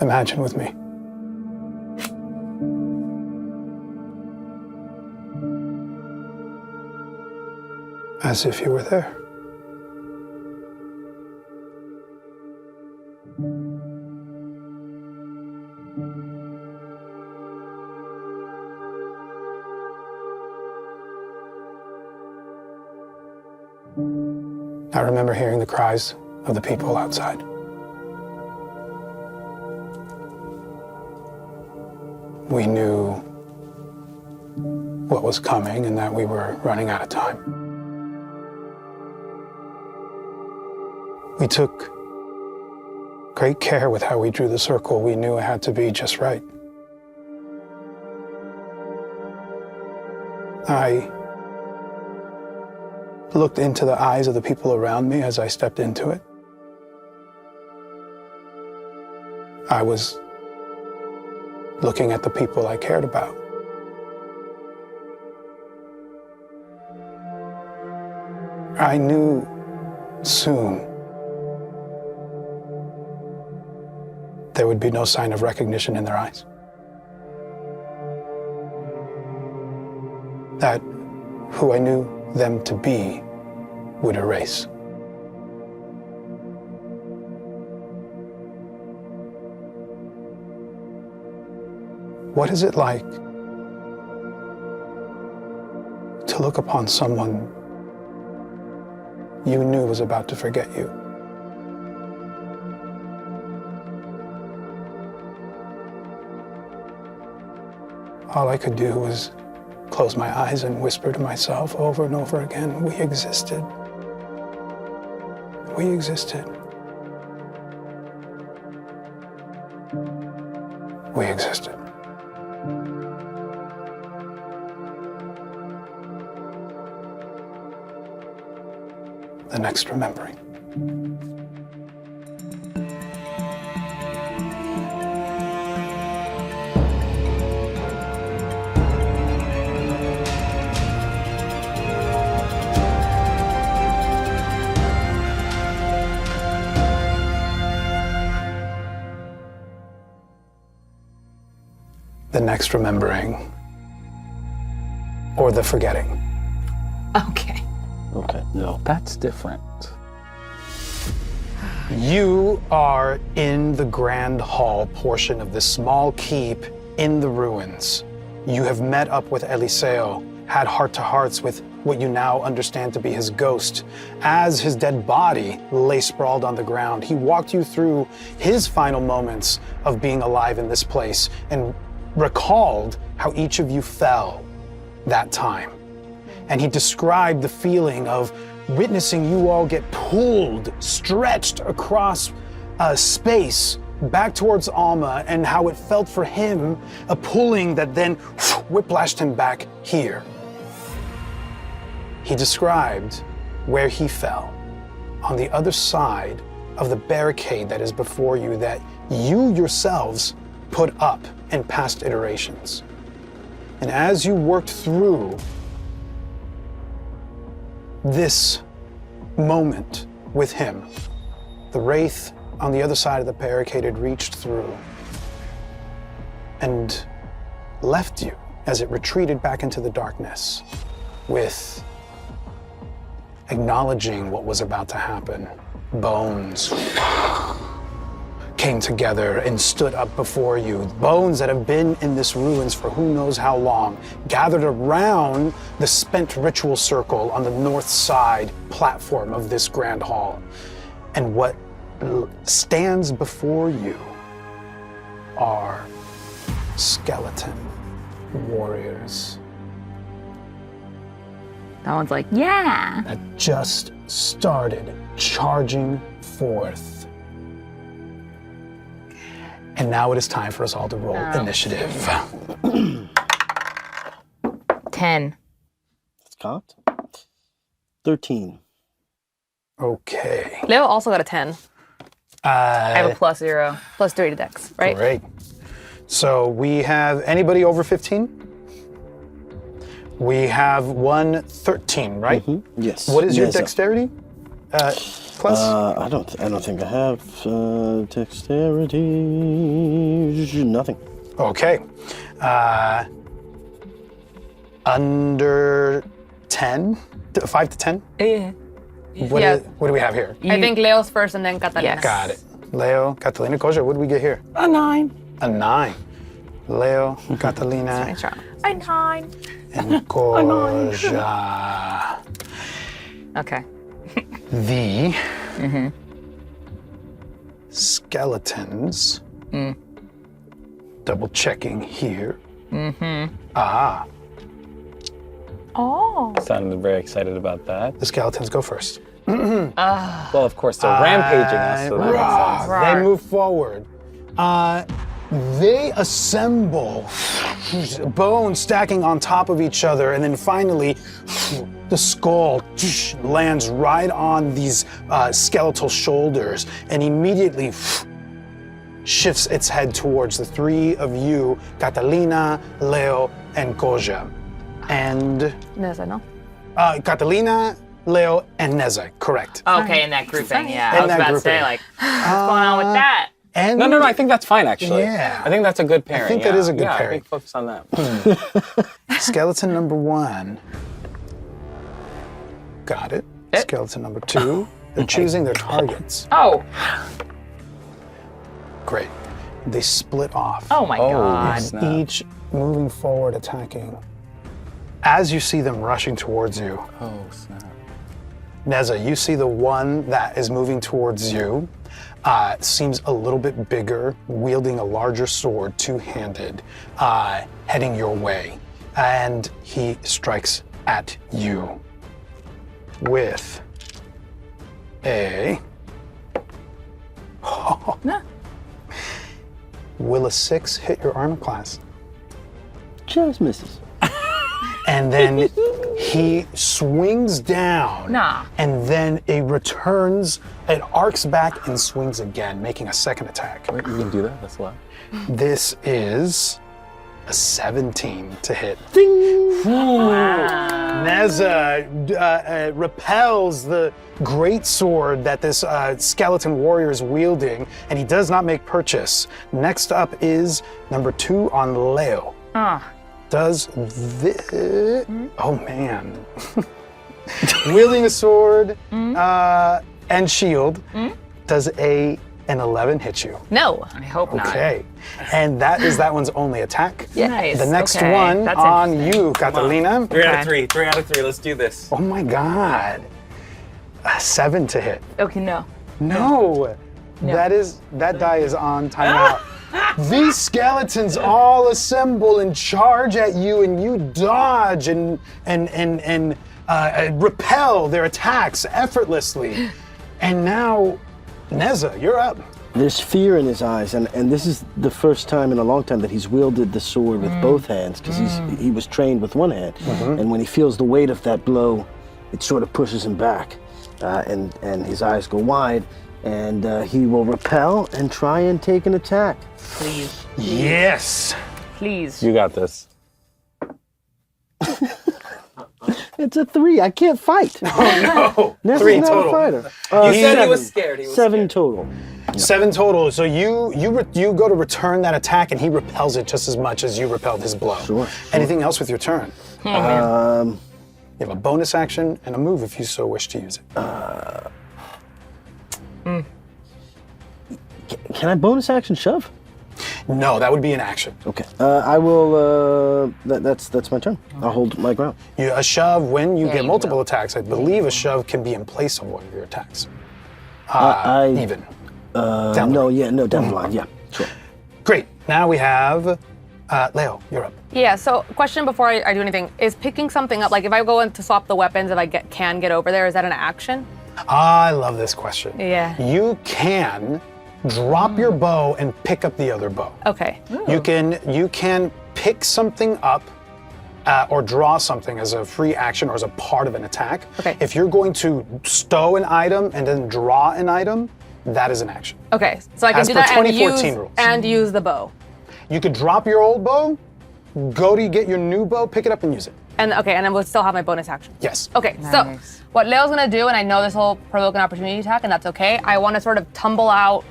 Imagine with me. As if you were there. I remember hearing the cries of the people outside. We knew what was coming and that we were running out of time. We took great care with how we drew the circle. We knew it had to be just right. I looked into the eyes of the people around me as I stepped into it. I was looking at the people I cared about. I knew soon there would be no sign of recognition in their eyes. That who I knew them to be would erase. What is it like to look upon someone you knew was about to forget you? All I could do was close my eyes and whisper to myself over and over again, we existed. We existed. We existed. The next remembering. The next remembering, or the forgetting. Okay. Okay, no. That's different. You are in the grand hall portion of this small keep in the ruins. You have met up with Eliseo, had heart-to-hearts with what you now understand to be his ghost. As his dead body lay sprawled on the ground, he walked you through his final moments of being alive in this place and recalled how each of you fell that time. And he described the feeling of witnessing you all get pulled, stretched across space back towards Alma, and how it felt for him, a pulling that then whiplashed him back here. He described where he fell on the other side of the barricade that is before you, that you yourselves put up in past iterations. And as you worked through this moment with him, the wraith on the other side of the barricade had reached through and left you as it retreated back into the darkness with acknowledging what was about to happen. Bones came together and stood up before you. Bones that have been in this ruins for who knows how long, gathered around the spent ritual circle on the north side platform of this grand hall. And what stands before you are skeleton warriors. That one's like, yeah. That just started charging forth. And now it is time for us all to roll initiative. 10. It's cocked. 13. Okay. Leo also got a 10. I have a +0, +3 to Dex, right? Great. So we have anybody over 15? We have one 13, right? Yes. What is your Neza. dexterity? plus? I don't think I have dexterity. Nothing. Okay. Under 10? 5 to 10? Yeah. What do we have here? I think Leo's first and then Catalina. Yes. Got it. Leo, Catalina, Koja, what do we get here? A 9. A 9. Leo, Catalina, A 9. and Koja. Okay. The skeletons. Double checking here. Ah, Oh. Sounded very excited about that. the skeletons go first. Well, of course, they're rampaging us, so that makes sense. They move forward. They assemble, bones stacking on top of each other, and then finally, the skull lands right on these skeletal shoulders, and immediately shifts its head towards the three of you, Catalina, Leo, and Koja. And Neza, no? Catalina, Leo, and Neza, correct. Okay, in that grouping, yeah. In I was that about to say, grouping. like, what's going on with that? And No, I think that's fine, actually. Yeah. I think that's a good pairing. I think that is a good I pairing. think focus on that. Skeleton number 1. Got it. Skeleton number 2. They're choosing their targets. Oh, Great. They split off. oh my God. snap. Each moving forward, attacking. As you see them rushing towards you, Oh, snap. Neza, you see the one that is moving towards you. Seems a little bit bigger, wielding a larger sword, two-handed, heading your way. And he strikes at you with a... Will a 6 hit your armor class? Just misses. And then he swings down. Nah. And then it returns, it arcs back and swings again, making a second attack. Wait, you can do that? That's loud. This is a 17 to hit. Neza repels the great sword that this skeleton warrior is wielding, and he does not make purchase. Next up is number 2 on Leo. Does this... Oh, man. Wielding a sword and shield, does an 11 hit you? No. I hope not. Okay. And that is that one's only attack. Nice. The next Okay, one that's on interesting. you, Catalina. 3 out Okay. of 3. 3 out of 3. Let's do this. Oh my God. A 7 to hit. Okay, no. No. That die is on timeout. These skeletons all assemble and charge at you, and you dodge and repel their attacks effortlessly. And now, Neza, you're up. There's fear in his eyes, and this is the first time in a long time that he's wielded the sword with both hands, because he was trained with one hand. And when he feels the weight of that blow, it sort of pushes him back, and his eyes go wide, and he will repel and try and take an attack. Please. Yes. Please. You got this. It's a 3. I can't fight. Oh, no. Neza's 3 not total. a fighter. You said he 7. was scared. He was 7 total. 7 total. So you go to return that attack, and he repels it just as much as you repelled his blow. Sure. Anything else with your turn? You have a bonus action and a move if you so wish to use it. Can I bonus action shove? No, that would be an action. Okay. I will. That's my turn. I'll hold my ground. A shove, when you get you multiple will. attacks, I believe a shove can be in place of one of your attacks. Even. Down the No, line. yeah, no, down the line. Yeah, sure. Great. Now we have Leo, you're up. Yeah, so question before I do anything. Is picking something up, like if I go in to swap the weapons, if I can get over there, is that an action? I love this question. Yeah. You can drop your bow and pick up the other bow. Okay. You can pick something up or draw something as a free action or as a part of an attack. Okay. If you're going to stow an item and then draw an item, that is an action. Okay, so I can As do per that 2014 rules. and use the bow. You could drop your old bow, go to get your new bow, pick it up and use it. And then we'll still have my bonus action. Yes. Okay, so what Leo's gonna do, and I know this will provoke an opportunity attack, and that's okay. I want to sort of tumble out,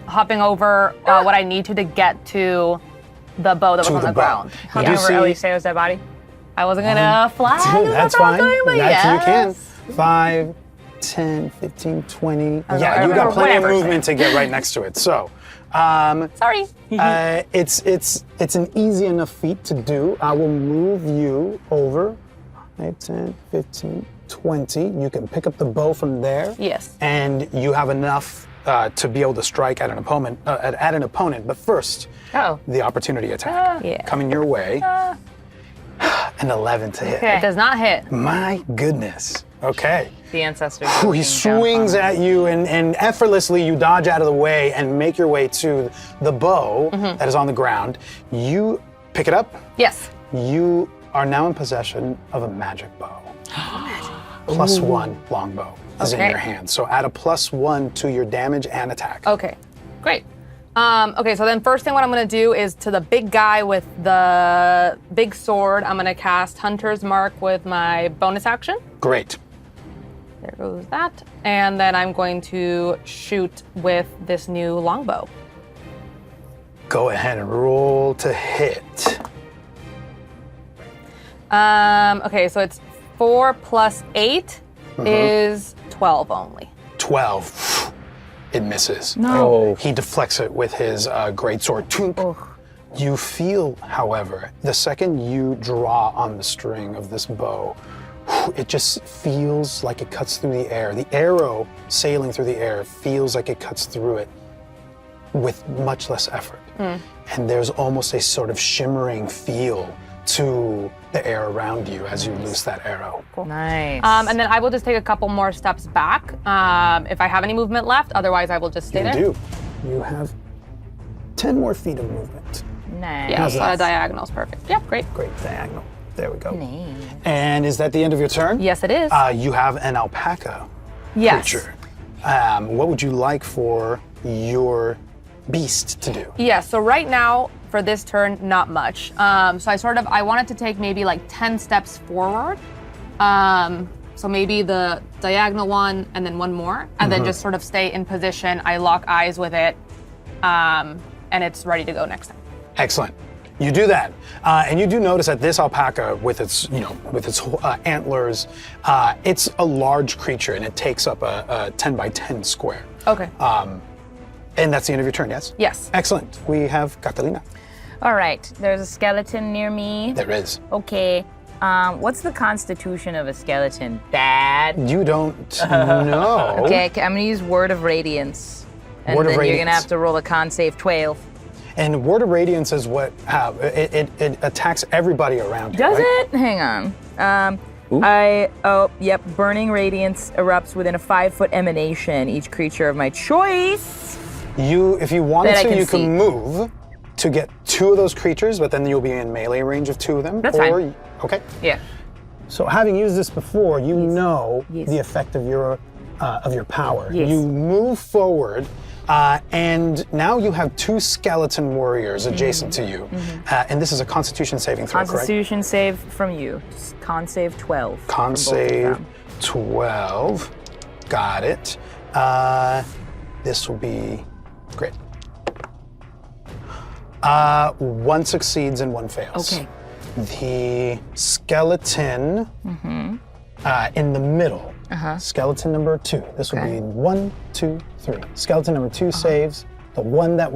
hopping over what I need to get to the bow that was on the ground. You Over Eliseo's dead body. I wasn't gonna fly. That's fine. You can. 5, 10, 15, 20. Yeah, you got plenty of movement to get right next to it. So, Sorry. it's an easy enough feat to do. I will move you over 5, 10, 15, 20. You can pick up the bow from there. Yes. And you have enough to be able to strike at an opponent. But first, the opportunity attack coming your way. An 11 to hit. It does not hit. My goodness. Okay. The ancestors. He swings at you, and effortlessly you dodge out of the way and make your way to the bow that is on the ground. You pick it up. Yes. You are now in possession of a magic bow. +1 longbow is in your hand. So add a +1 to your damage and attack. Okay, great. Okay, so then first thing what I'm gonna do is to the big guy with the big sword, I'm gonna cast Hunter's Mark with my bonus action. Great. There goes that. And then I'm going to shoot with this new longbow. Go ahead and roll to hit. Okay, so it's 4 + 8 is 12 only. 12. It misses. No. He deflects it with his great sword. You feel, however, the second you draw on the string of this bow, it just feels like it cuts through the air. The arrow sailing through the air feels like it cuts through it with much less effort. And there's almost a sort of shimmering feel to the air around you as you loose that arrow. Nice. And then I will just take a couple more steps back if I have any movement left. Otherwise, I will just stay there. You do. You have 10 more feet of movement. Nice. Yeah, diagonal's perfect. Yep, great. Great diagonal. There we go. And is that the end of your turn? Yes, it is. You have an alpaca creature. What would you like for your beast to do? Yeah, so right now, for this turn, not much. So I wanted to take maybe like 10 steps forward. So maybe the diagonal one and then one more, and then just sort of stay in position. I lock eyes with it, and it's ready to go next time. Excellent. You do that, and you do notice that this alpaca, with its antlers, it's a large creature, and it takes up a 10 by 10 square. Okay. And that's the end of your turn, yes? Yes. Excellent. We have Catalina. All right. There's a skeleton near me. There is. Okay. What's the constitution of a skeleton? Bad. You don't know. Okay, I'm gonna use Word of Radiance. And Word of then you're Radiance. gonna have to roll a con save 12. And Word of Radiance is what it attacks everybody around you. Does right? it? Hang on. Burning radiance erupts within a 5-foot emanation. Each creature of my choice. If you wanted That I to, can you see. can move to get 2 of those creatures, but then you'll be in melee range of 2 of them. That's fine. Okay. Yeah. So having used this before, you know Yes. the effect of your power. Yes. You move forward, and now you have 2 skeleton warriors adjacent to you, and this is a Constitution saving throw, correct? Constitution save from you. Con save 12. Con from both of save them. 12. Got it. This will be great. 1 succeeds and 1 fails. Okay. The skeleton in the middle, skeleton number 2. This will be 1, 2, 3. Skeleton number 2 saves. The one that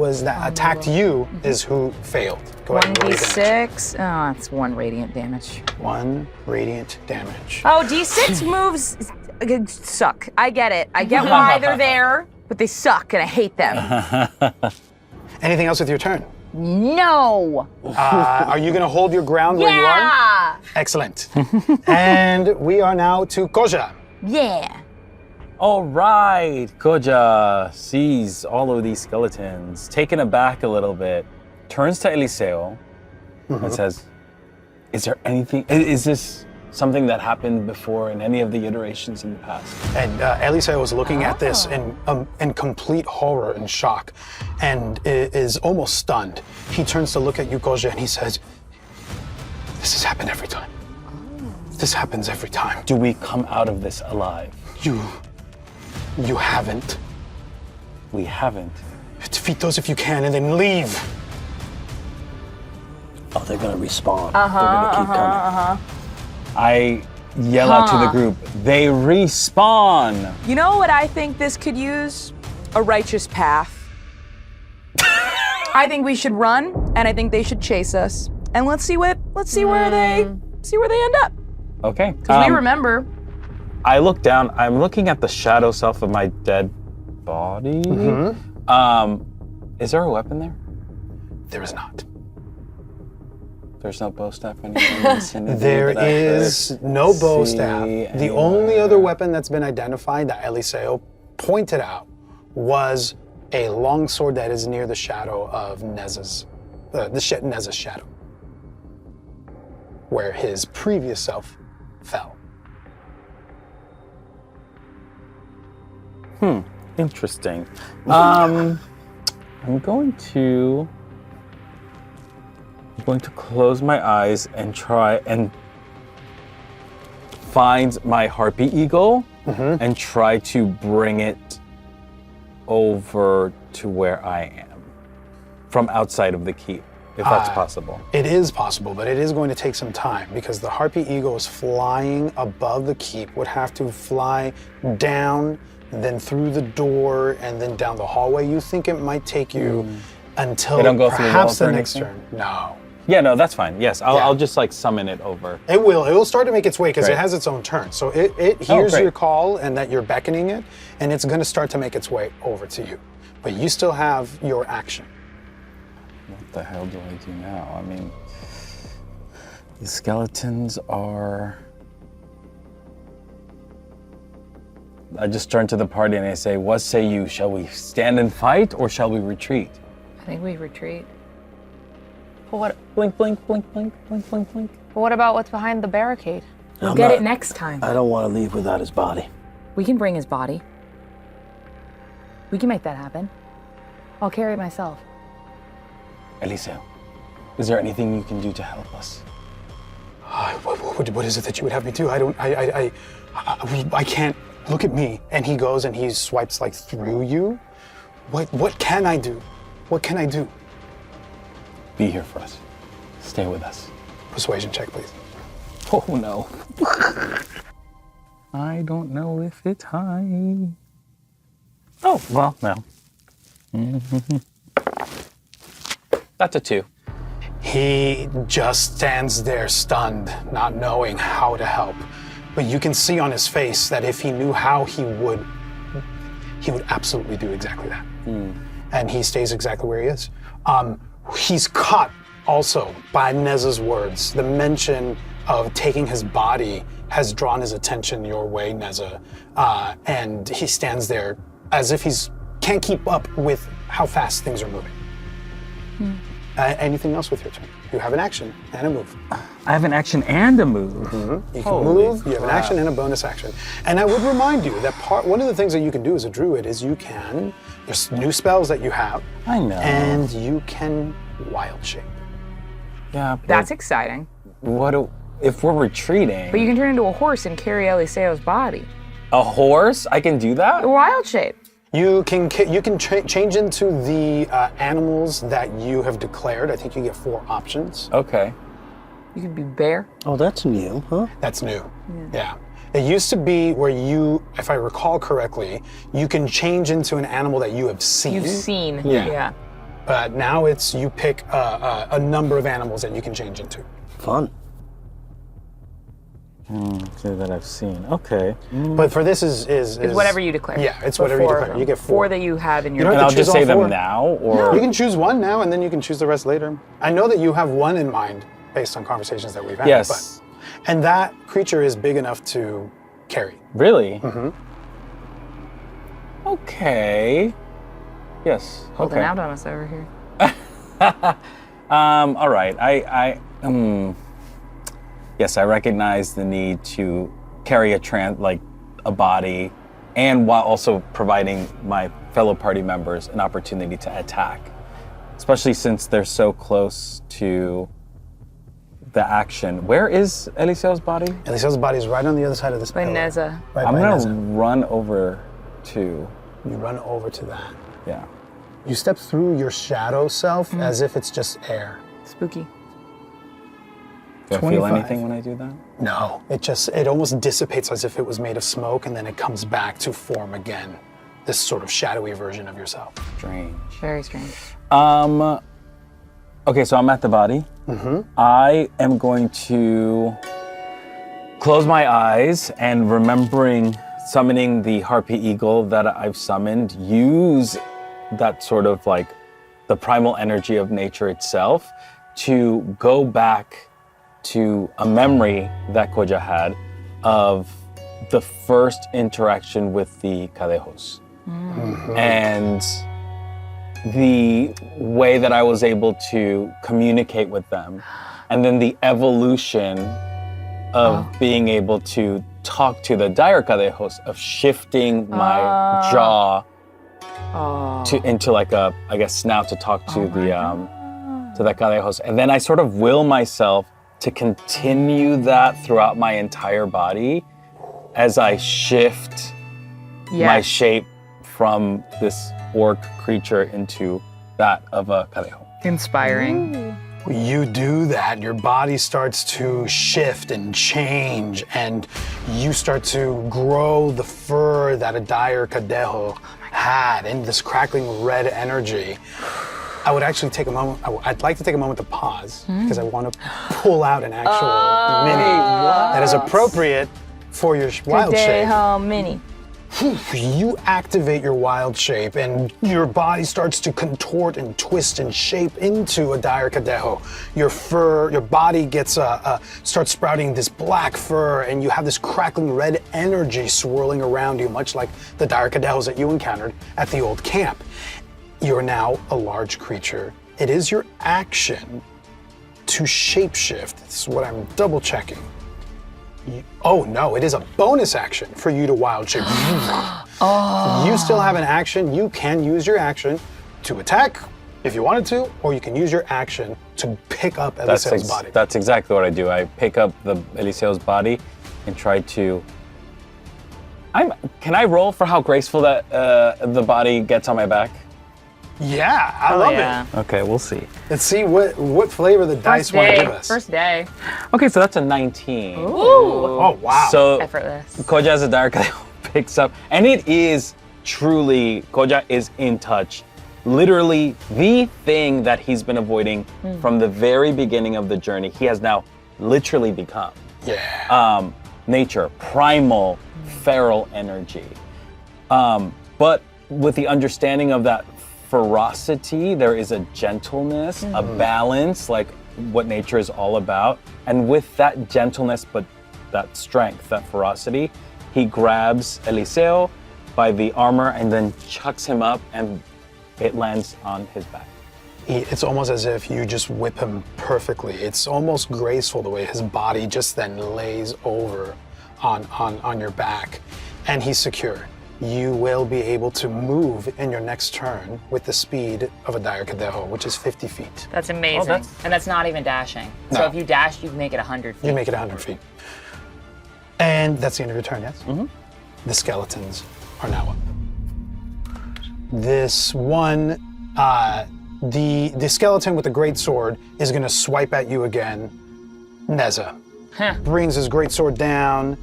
attacked you is who failed. Go ahead and roll your damage. 1d6. Oh, that's 1 radiant damage. 1 radiant damage. Oh, d6 moves suck. I get it. I get why they're there, but they suck and I hate them. Anything else with your turn? No. Are you going to hold your ground where you are? Yeah. Excellent. And we are now to Koja. Yeah. All right. Koja sees all of these skeletons, taken aback a little bit, turns to Eliseo and says, is this something that happened before in any of the iterations in the past? And Eliseo was looking at this in complete horror and shock and is almost stunned. He turns to look at you, Koja, and he says, this has happened every time. This happens every time. Do we come out of this alive? You haven't. We haven't. Defeat those if you can and then leave. Oh, they're gonna respawn. They're gonna keep coming. I yell out to the group, they respawn! You know what I think this could use? A righteous path. I think we should run, and I think they should chase us. And let's see where they end up. Okay. Because we remember. I look down, I'm looking at the shadow self of my dead body. Is there a weapon there? There is not. There's no bow staff anywhere in the vicinity There that I is could no bow see staff. The anywhere. only other weapon that's been identified that Eliseo pointed out was a long sword that is near the shadow of Neza's, Neza's shadow, where his previous self fell. Interesting. I'm going to close my eyes and try and find my harpy eagle and try to bring it over to where I am from outside of the keep, if that's possible. It is possible, but it is going to take some time because the harpy eagle is flying above the keep, would have to fly down, then through the door, and then down the hallway. You think it might take you until They don't go through perhaps walls the or next anything? turn. No. Yeah, no, that's fine. Yes, Yeah. I'll just like summon it over. It will start to make its way because it Great. has its own turn. So it hears great. your call and that you're beckoning it, and it's going to start to make its way over to you. But you still have your action. What the hell do I do now? I mean, the skeletons are... I just turn to the party and I say, what say you? Shall we stand and fight or shall we retreat? I think we retreat. But what? Blink, blink, blink, blink, blink, blink, blink. But what about what's behind the barricade? We'll get it next time. I don't want to leave without his body. We can bring his body. We can make that happen. I'll carry it myself. Eliseo, is there anything you can do to help us? What is it that you would have me do? I can't. Look at me. And he goes and he swipes like through you. What can I do? What can I do? Be here for us. Stay with us. Persuasion check, please. Oh no. I don't know if it's high. Oh, well, no. That's a 2. He just stands there stunned, not knowing how to help. But you can see on his face that if he knew how, he would absolutely do exactly that. And he stays exactly where he is. He's caught also by Neza's words. The mention of taking his body has drawn his attention your way, Neza. And he stands there as if can't keep up with how fast things are moving. Anything else with your turn? You have an action and a move. I have an action and a move. You can move, you have an action and a bonus action. And I would remind you that one of the things that you can do as a druid is there's new spells that you have. I know. And you can wild shape. Yeah, but That's exciting. if we're retreating? But you can turn into a horse and carry Eliseo's body. A horse? I can do that? A wild shape. You can change into the animals that you have declared. I think you get 4 options. Okay. You could be bear. Oh, that's new, huh? That's new. Yeah. It used to be where you, if I recall correctly, you can change into an animal that you have seen. You've seen. Yeah. But now you pick a number of animals that you can change into. Fun. Okay, that I've seen. Okay. But for this is whatever you declare. Yeah, it's For whatever you 4 declare. of You them. get 4. 4 that you have in your. You don't And have I'll to choose just say all them 4. now, or You can choose one now, and then you can choose the rest later. I know that you have one in mind based on conversations that we've had. Yes. And that creature is big enough to carry. Really? Okay. Yes. Holding okay. out on us over here. All right. Yes, I recognize the need to carry a body, and while also providing my fellow party members an opportunity to attack, especially since they're so close to the action. Where is Eliseo's body? Eliseo's body is right on the other side of this By pillar. Neza. Right I'm by gonna Neza. run over to, You run over to that. yeah. You step through your shadow self as if it's just air. Spooky. Do I feel 25. anything when I do that? No, it almost dissipates as if it was made of smoke, and then it comes back to form again. This sort of shadowy version of yourself. Strange. Very strange. Okay, so I'm at the body. I am going to close my eyes and remembering summoning the harpy eagle that I've summoned, use that sort of like the primal energy of nature itself to go back to a memory that Quolla had of the first interaction with the Cadejos. And the way that I was able to communicate with them, and then the evolution of being able to talk to the dire Cadejos, of shifting my jaw into like a, I guess, snout to talk to the Cadejos. And then I sort of will myself to continue that throughout my entire body as I shift my shape from this orc creature into that of a Cadejo. Inspiring. You do that, your body starts to shift and change, and you start to grow the fur that a dire Cadejo had in this crackling red energy. I would actually take a moment, I'd like to take a moment to pause, because I want to pull out an actual mini that is appropriate for your wild shape. Cadejo mini. You activate your wild shape, and your body starts to contort and twist and shape into a dire Cadejo. Your fur, your body gets starts sprouting this black fur, and you have this crackling red energy swirling around you, much like the dire Cadejos that you encountered at the old camp. You're now a large creature. It is your action to shapeshift. This is what I'm double checking. Oh no, it is a bonus action for you to wild shape. You still have an action. You can use your action to attack if you wanted to, or you can use your action to pick up Eliseo's body. That's exactly what I do. I pick up the Eliseo's body and try to... Can I roll for how graceful that the body gets on my back? Yeah, I love it. Okay, we'll see. Let's see what flavor the dice want to give us. First day. Okay, so that's a 19. Ooh. Oh wow. So Effortless. Quolla as a dire Cadejo picks up, and it is truly, Quolla is in touch. Literally the thing that he's been avoiding from the very beginning of the journey, he has now literally become. Yeah. Nature, primal, feral energy. But with the understanding of that ferocity, there is a gentleness, a balance, like what nature is all about. And with that gentleness, but that strength, that ferocity, he grabs Eliseo by the armor and then chucks him up, and it lands on his back. It's almost as if you just whip him perfectly. It's almost graceful the way his body just then lays over on your back, and he's secure. You will be able to move in your next turn with the speed of a dire Cadejo, which is 50 feet. That's amazing. And that's not even dashing. So No. if you dash, you make it 100 feet. You make it 100 feet. And that's the end of your turn, yes? The skeletons are now up. This one, the skeleton with the great sword is gonna swipe at you again. Neza brings his great sword down.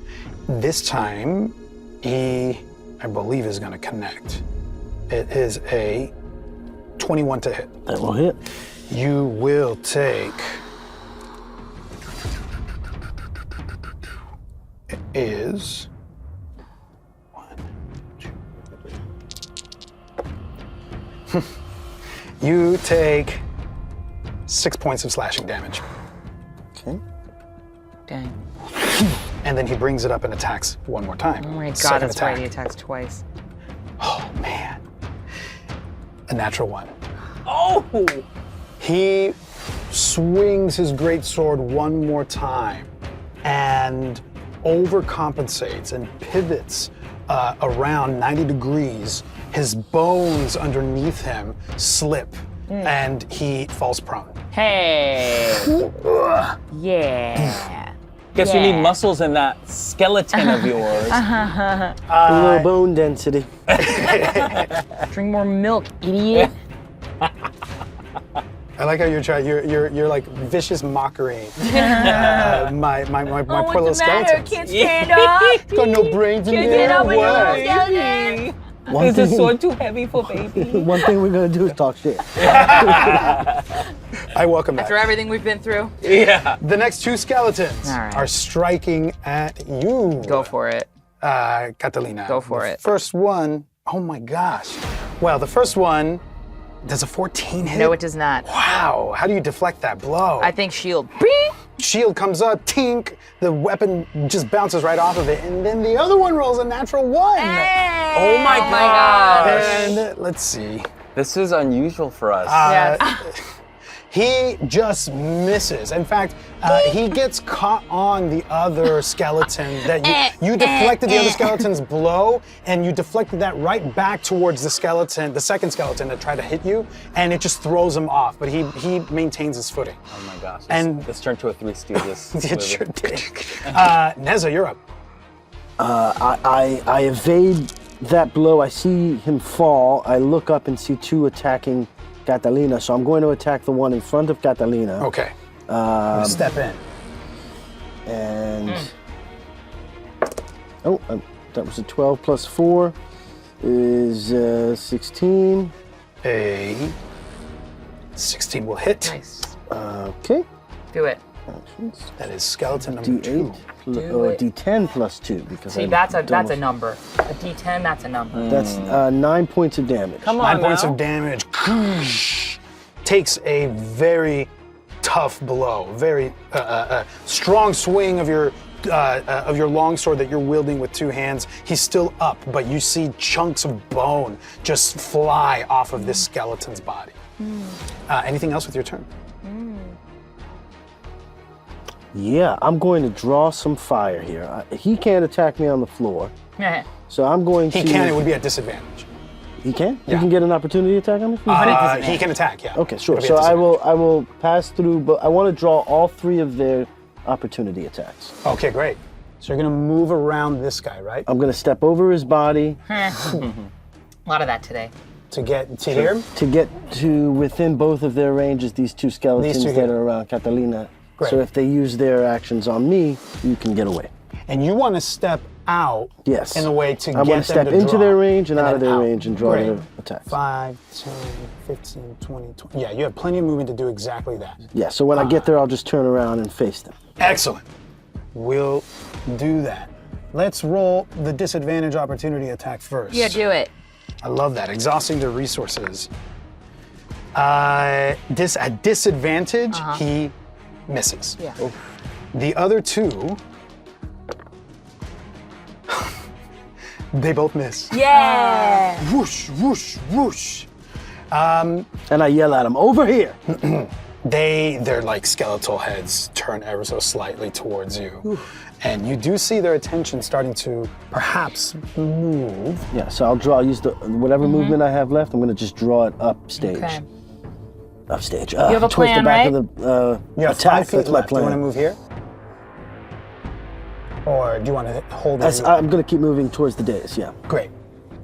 This time, he, I believe, is gonna connect. It is a 21 to hit. That will hit. You will take... It is... 1, 2... You take 6 points of slashing damage. Okay. Dang. And then he brings it up and attacks one more time. Oh my god, Second that's attack. right. He attacks twice. Oh man. A natural 1. Oh! He swings his great sword one more time and overcompensates and pivots around 90 degrees. His bones underneath him slip and he falls prone. Hey. Yeah. Guess you need muscles in that skeleton of yours. A little bone density. Drink more milk, idiot. I like how you're trying. You're like vicious mockery. My poor little skeleton. Can't stand up. Got no brains in Can't there. get up with your What? skeleton. One thing, sword too heavy for baby? one thing we're gonna do is talk shit. I welcome that. After everything we've been through, Yeah. The next two skeletons All right. are striking at you. Go for it. Catalina. Go for The it. First one, oh my gosh. Well, the first one, does a 14 hit? No, it does not. Wow, how do you deflect that blow? I think shield. Bing! Shield comes up, tink, the weapon just bounces right off of it, and then the other one rolls a natural 1. Oh my God. And let's see. This is unusual for us. He just misses. In fact, he gets caught on the other skeleton that you deflected the other skeleton's blow, and you deflected that right back towards the skeleton, the second skeleton that tried to hit you, and it just throws him off. But he maintains his footing. Oh my gosh. And- Let's turn to a Three Stooges. It movie. sure did. Neza, you're up. I evade that blow. I see him fall. I look up and see two attacking Catalina, so I'm going to attack the one in front of Catalina. Okay. Step in. And that was a 12 plus 4 is 16. A 16 will hit. Nice. Okay. Do it. Actions. That is skeleton number D8 2. D10 plus 2 because See, that's a number. A D10, that's a number. That's 9 points of damage. Come 9 on points now. of damage. Takes a very tough blow, very strong swing of your longsword that you're wielding with 2 hands. He's still up, but you see chunks of bone just fly off of this skeleton's body. Anything else with your turn? Yeah, I'm going to draw some fire here. He can't attack me on the floor, so I'm going to. He can. It would be at disadvantage. He can? Yeah. He can get an opportunity attack on me? He can attack. Yeah. Okay, sure. It'll be So at I disadvantage. will pass through, but I want to draw all 3 of their opportunity attacks. Okay, great. So you're gonna move around this guy, right? I'm going to step over his body A lot of that today. To get to here. to get to within both of their ranges, these 2 skeletons These two that here. are around Catalina. Great. So if they use their actions on me, you can get away. And you want to step out. Yes. In a way to I get want to them step to into draw. their range and out of then their range and draw Great. their attacks. 5, 10, 15, 20. Yeah, you have plenty of movement to do exactly that. Yeah, so when I get there, I'll just turn around and face them. Excellent. We'll do that. Let's roll the disadvantage opportunity attack first. yeah, do it. I love that. Exhausting their resources. At disadvantage, he misses. Yeah. The other 2, they both miss. Yeah. Whoosh, whoosh, whoosh. And I yell at them, over here! Their like skeletal heads turn ever so slightly towards you. And you do see their attention starting to perhaps move. Yeah, so I'll use whatever movement I have left, I'm going to just draw it upstage. Okay. Upstage. You have a towards plan, the back right? of the You have attack. 5 feet That's my left. Do you want to plan. move here? Or do you want to hold it? I'm going to keep moving towards the dais, yeah. Great.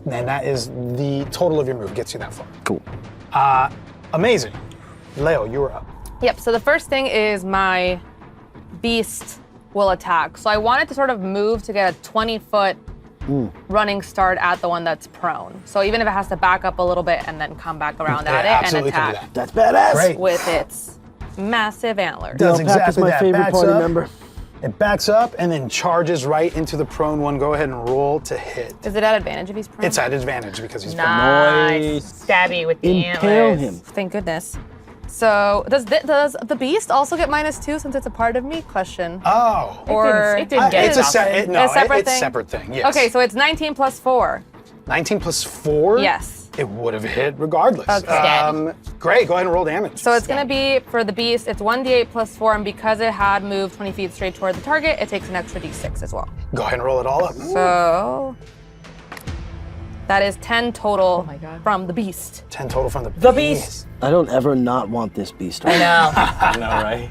And that is the total of your move, gets you that far. Cool. Amazing. Leo, you were up. Yep, so the first thing is my beast will attack. So I wanted to sort of move to get a 20-foot running start at the one that's prone. So even if it has to back up a little bit and then come back around at it and absolutely can do attack That's badass. Great. with its massive antlers. Does Del Pack is exactly my that. favorite Backs party up. member. It backs up and then charges right into the prone one. Go ahead and roll to hit. Is it at advantage if he's prone? It's at advantage because he's prone. Nice. Stabby with the Impale antlers. him. Thank goodness. So does the beast also get -2 since it's a part of me? Question. Oh. Or It didn't get It's a exhausted. separate thing? separate thing, yes. Okay, so it's 19 plus 4. 19 plus 4? Yes. It would have hit regardless. Okay. Great, go ahead and roll damage. So it's gonna be, for the beast, it's 1d8 plus 4, and because it had moved 20 feet straight toward the target, it takes an extra d6 as well. Go ahead and roll it all up. So That is 10 total my God. from the beast. 10 total from The beast. I don't ever not want this beast. I know. I know, right?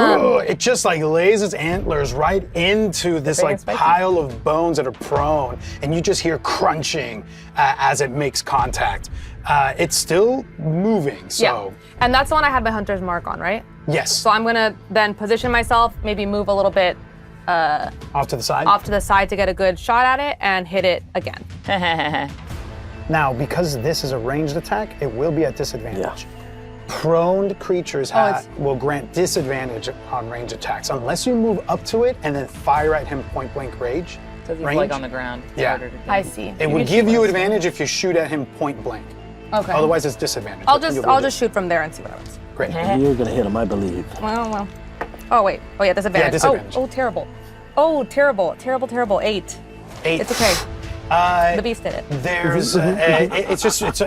Ooh, it just like lays its antlers right into this Big like and spiky. pile of bones that are prone, and you just hear crunching as it makes contact. It's still moving, so Yeah. And that's the one I had my hunter's mark on, right? yes. So I'm gonna then position myself, maybe move a little bit Off to the side. off to the side to get a good shot at it and hit it again. Now, because this is a ranged attack, it will be at disadvantage. Yeah. Prone creatures it's- will grant disadvantage on range attacks unless you move up to it and then fire at him point blank range. Because he's range. like on the ground. It's Yeah. harder to I do. see. It would give you advantage if you shoot at him point blank. Okay. Otherwise, it's disadvantage. I'll You'll just lose. shoot from there and see what happens. Great. You're gonna hit him, I believe. Well. Oh wait. Oh yeah, disadvantage. disadvantage. Oh, terrible. Oh, terrible. 8. 8. It's okay. Uh, The beast did it. There's, it's just, it's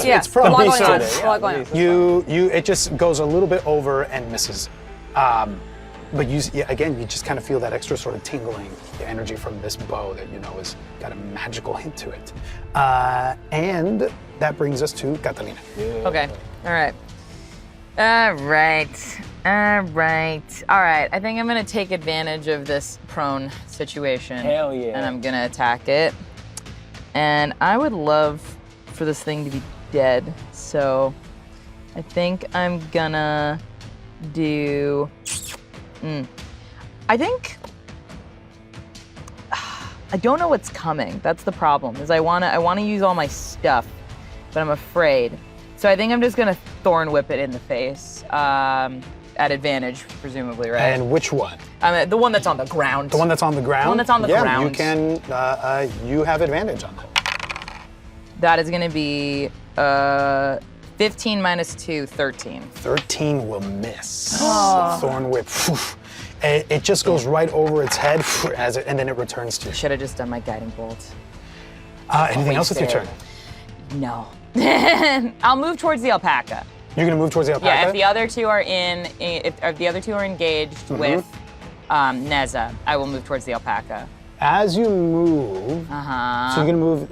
Yeah. prone. A lot going on. So A lot going on. it just goes a little bit over and misses. But you just kind of feel that extra sort of tingling energy from this bow that you know has got a magical hint to it. And that brings us to Catalina. Okay. All right. All right. I think I'm gonna take advantage of this prone situation. Hell yeah. And I'm gonna attack it. And I would love for this thing to be dead. So I think I'm gonna do. I think. I don't know what's coming. That's the problem. Is I wanna use all my stuff, but I'm afraid. So I think I'm just gonna thorn whip it in the face. At advantage, presumably, right? And which one? The one that's on the ground. The one that's on the ground? The one that's on the yeah, ground. you can, you have advantage on that. That is gonna be 15 minus 2, 13. 13 will miss. Thorn whip. It just goes right over its head and then it returns to you. Should have just done my guiding bolt. Anything else with your turn? No. I'll move towards the alpaca. You're gonna move towards the alpaca? Yeah, if the other two are if the other two are engaged with Neza, I will move towards the alpaca. As you move, so you're gonna move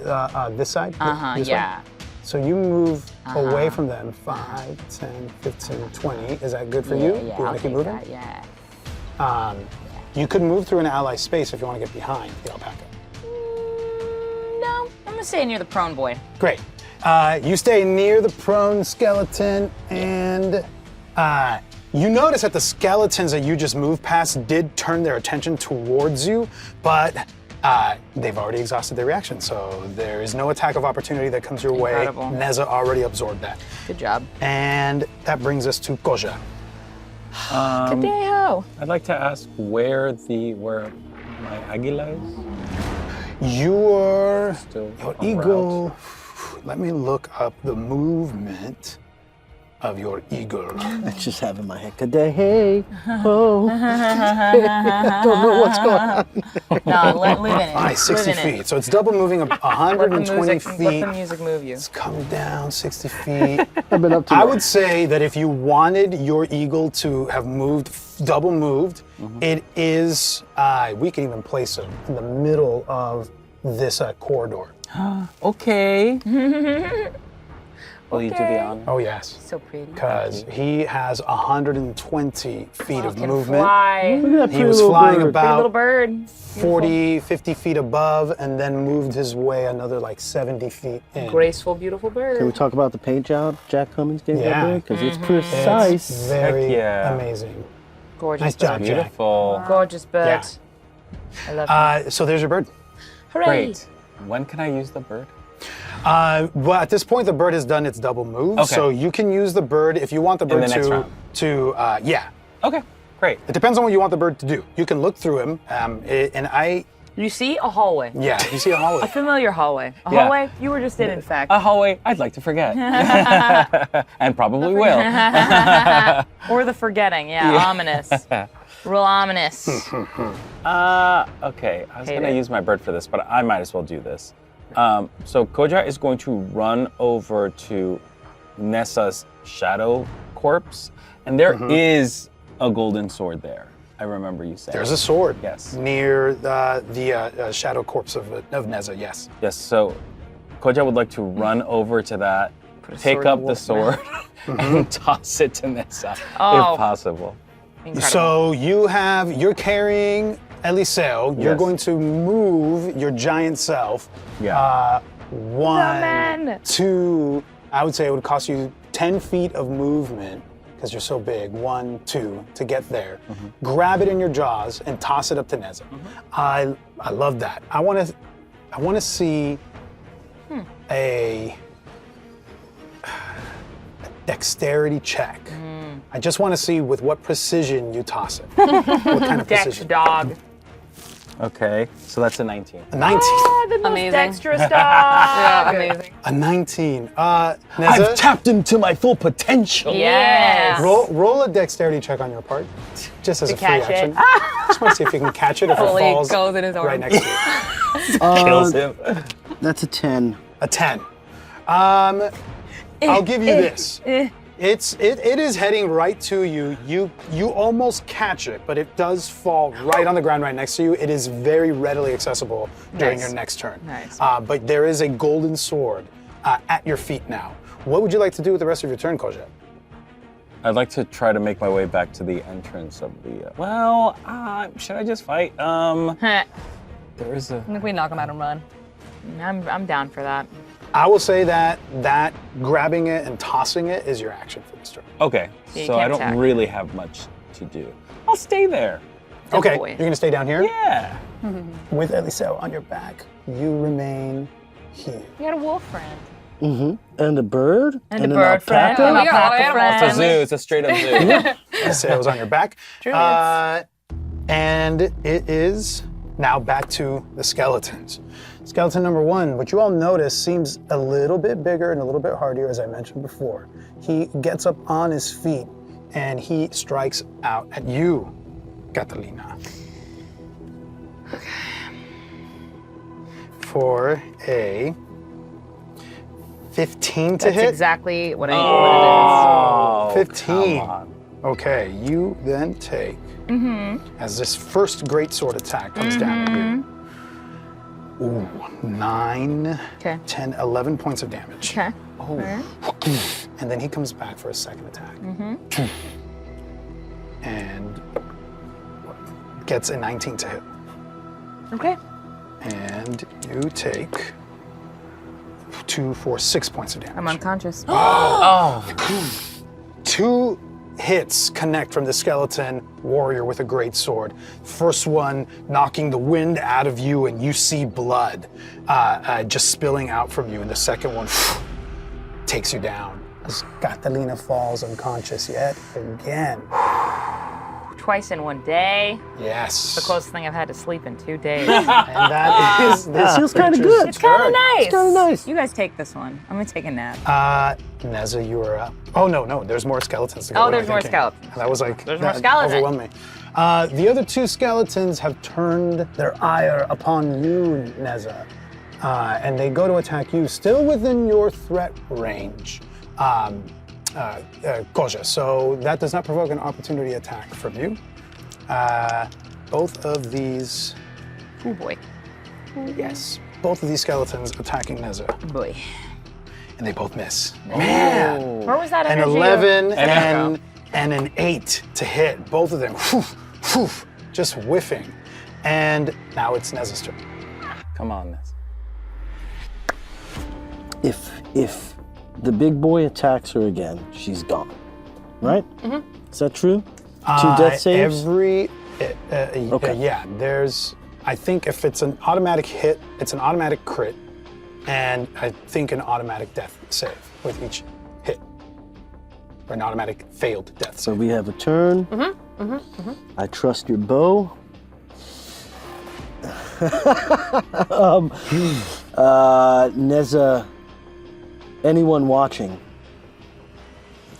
this side? This way? Yeah. So you move away from them, 5, 10, 15, 20. Is that good for you? Yeah, You I'll wanna keep take moving? that, yeah. You could move through an ally space if you wanna get behind the alpaca. No, I'm gonna stay near the prone boy. Great. You stay near the prone skeleton, and you notice that the skeletons that you just moved past did turn their attention towards you, but they've already exhausted their reaction, so there is no attack of opportunity that comes your Incredible. way. Neza already absorbed that. Good job. And that brings us to Koja. Good day-ho. I'd like to ask where my Aguila is. Your Still your en eagle. Let me look up the movement of your eagle. I just have in my head, good day, hey, oh. I don't know what's going on. No, live in it. Hi, 60 Live in it. feet. So it's double moving up Let the 120 music, feet. let the music move you. It's come down 60 feet. I've been up to I it. would say that if you wanted your eagle to have moved, double moved, it is, we can even place it in the middle of this corridor. Okay. Will you do the honor? Oh, yes. So pretty. Because he has 120 feet of Can movement. fly. Look at that He pretty was little flying bird. Pretty little about bird. 40, 50 feet above and then moved his way another like 70 feet in. Graceful, beautiful bird. Can we talk about the paint job Jack Cummins gave Yeah. that bird? Because it's It's precise. very Heck yeah. amazing. Gorgeous Nice bird. job, Jack. Beautiful. Gorgeous bird. Yeah. I love it. So there's your bird. Hooray. Great. When can I use the bird? Well, at this point, the bird has done its double move, Okay. so you can use the bird if you want the bird the next round. yeah. Okay, great. It depends on what you want the bird to do. You can look through him, You see a hallway. yeah, you see a hallway. A familiar hallway. A Yeah. hallway you were just in fact. A hallway I'd like to forget. And probably will. Or the forgetting, yeah. Ominous. Real ominous. Okay, I was Hate gonna it. use my bird for this, but I might as well do this. So Koja is going to run over to Nessa's shadow corpse, and there is a golden sword there. I remember you saying. There's a sword. Yes. Near the shadow corpse of Neza. Yes. Yes. So Koja would like to run over to that, pick up the sword, and toss it to Neza, if possible. Incredible. So you're carrying Eliseo. You're Yes. going to move your giant self. Yeah. 1, 2, I would say it would cost you 10 feet of movement because you're so big. 1, 2 to get there. Grab it in your jaws and toss it up to Neza. I love that. I want to see a dexterity check. I just want to see with what precision you toss it. What kind of Dex precision? dog. Okay, so that's a 19. A 19. The most Amazing. dexterous dog. Yeah, amazing. A 19. I've Neza, tapped into my full potential. Yes. roll a dexterity check on your part, just as a free catch it. action. Just want to see if you can catch it if it Fully falls goes in his arm. right next to you. Kills him. That's a 10. A 10. I'll give you this. It is heading right to you. You almost catch it, but it does fall right on the ground right next to you. It is very readily accessible during Nice. your next turn. Nice. But there is a golden sword at your feet now. What would you like to do with the rest of your turn, Koja? I'd like to try to make my way back to the entrance of the. Should I just fight? There is a. I think we knock him out and run. I'm down for that. I will say that grabbing it and tossing it is your action for this turn. Okay, Yeah, you so I can't don't attack. really have much to do. I'll stay there. Okay, boy. you're gonna stay down here Yeah. with Eliseo on your back. You remain here. You got a wolf friend. And a bird. And a an bird friend. alpaca. We got a lot of Alpaca animals. It's a zoo. It's a straight up zoo. Eliseo's on your back. And it is now back to the skeletons. Skeleton number 1, which you all notice seems a little bit bigger and a little bit hardier, as I mentioned before. He gets up on his feet and he strikes out at you, Catalina. For a 15 to That's hit. exactly what Oh, 15. Come on. Okay, you then take, as this first greatsword attack comes down at you, 9, Okay. 10, 11 points of damage. Okay. And then he comes back for a second attack. And gets a 19 to hit. Okay. And you take 2, 4, 6 points of damage. I'm unconscious. 2 hits connect from the skeleton warrior with a great sword. First one knocking the wind out of you, and you see blood just spilling out from you. And the second one takes you down. As Catalina falls unconscious yet again. Twice in one day. Yes. The closest thing I've had to sleep in 2 days. And that is this Feels kind of creature's good. It's kind of nice. It's kinda nice. You guys take this one. I'm gonna take a nap. Neza, you are up. Oh, no, there's more skeletons to go. Oh, What am I there's more thinking? skeletons. That was like, There's more that skeletons. overwhelmed me. The other 2 skeletons have turned their ire upon you, Neza. And they go to attack you, still within your threat range, Koja. So that does not provoke an opportunity attack from you. Both of these, Oh boy. yes, both of these skeletons attacking Neza, Boy. and they both miss. Where was that An energy? 11 Echo. and an 8 to hit. Both of them, just whiffing. And now it's Neza's turn. Come on, Neza. If the big boy attacks her again, she's gone. Right? Is that true? 2 death saves? Yeah, there's, I think if it's an automatic hit, it's an automatic crit, and I think an automatic death save with each hit. Or an automatic failed death So save. we have a turn. I trust your bow. Neza, anyone watching,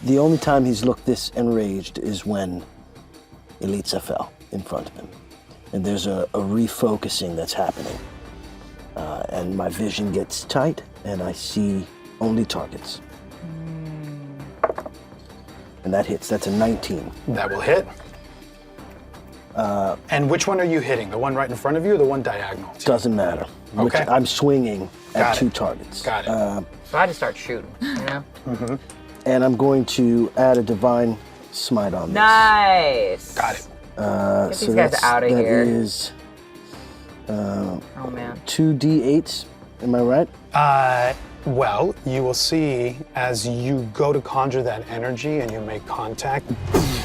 the only time he's looked this enraged is when Elitza fell in front of him. And there's a refocusing that's happening. And my vision gets tight, and I see only targets. And that hits. That's a 19. That will hit. And which one are you hitting? The one right in front of you or the one diagonal? to you? Doesn't matter. Which Okay. I'm swinging at 2 targets. Got it. So I just start shooting, you know? And I'm going to add a divine smite on this. Nice. Got it. Get these guys out of here. That is Oh man. 2d8s. Am I right? Well, you will see as you go to conjure that energy and you make contact,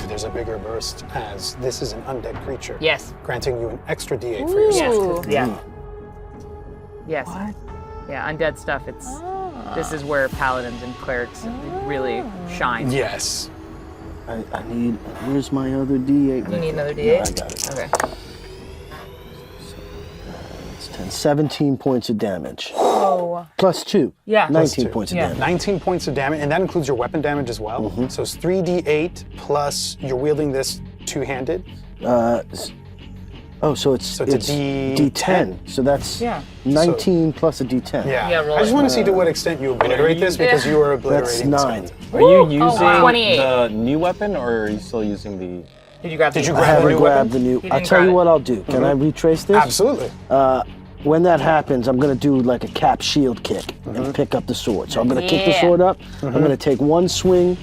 there's a bigger burst as this is an undead creature. Yes. Granting you an extra d8 for yourself. Yes. Yeah. Yes. Yeah, undead stuff. This is where paladins and clerics really shine. Yes. I need. Where's my other d8? You need another Yeah, D8? I got it. Okay. It's 10. 17 points of damage. Oh. Plus 2. Yeah. 19 2. points of Yeah. damage. 19 points of damage, and that includes your weapon damage as well. So it's 3d8 plus you're wielding this two-handed. So it's a D10. So that's 19 plus a D10. Yeah, roll I just it. want to see to what extent you obliterate this because you are obliterating. That's the 9. skeleton. Are you using 28. the new weapon, or are you still using the? Did you grab Did you I grab haven't the new grabbed weapon? the new. didn't I'll tell grab you it. what I'll do. Can I retrace this? Absolutely. When that happens, I'm going to do like a cap shield kick and pick up the sword. So I'm going to kick the Yeah. sword up. I'm going to take one swing,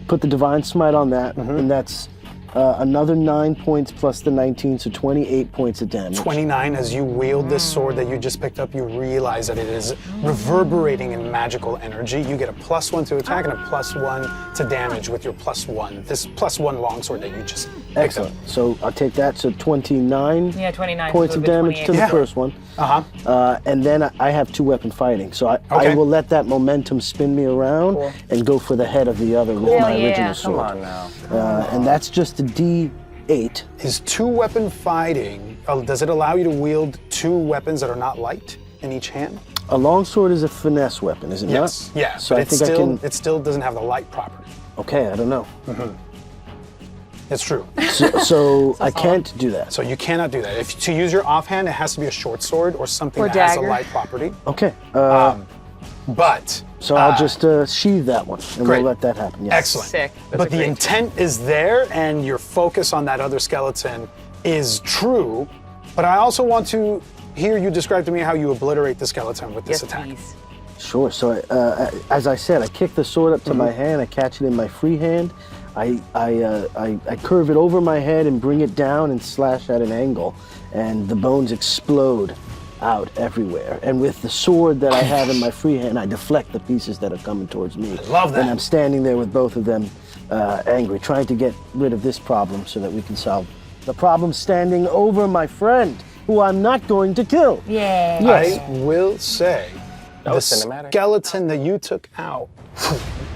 put the divine smite on that, and that's another 9 points plus the 19, so 28 points of damage. 29, as you wield this sword that you just picked up, you realize that it is reverberating in magical energy. You get a +1 to attack and a +1 to damage with your +1. This +1 longsword that you just picked up. Excellent. So I'll take that. So 29 Yeah, 29. points so of it'll be damage to 28. the Yeah. first one. And then I have 2 weapon fighting. So I Okay. will let that momentum spin me around Cool. and go for the head of the other with my yeah. original Come sword. Come on now. And that's just a D8. Is 2-weapon fighting, does it allow you to wield 2 weapons that are not light in each hand? A longsword is a finesse weapon, is it Yes. not? Yeah, So but I think I can. it still doesn't have the light property. Okay, I don't know. It's true. So I can't do that. So you cannot do that. If to use your offhand, it has to be a short sword or something Or that has a dagger. light property. Okay. But So I'll just sheathe that one, and great. we'll let that happen. Yes. excellent. Sick. That's But a the great- intent is there, and your focus on that other skeleton is true. But I also want to hear you describe to me how you obliterate the skeleton with this Yes, attack. please. Sure. So as I said, I kick the sword up to my hand. I catch it in my free hand. I curve it over my head and bring it down and slash at an angle, and the bones explode out everywhere. And with the sword that I have in my free hand, I deflect the pieces that are coming towards me. I love that. And I'm standing there with both of them angry, trying to get rid of this problem so that we can solve the problem standing over my friend, who I'm not going to kill. Yeah. Yes. I will say the was cinematic. skeleton that you took out,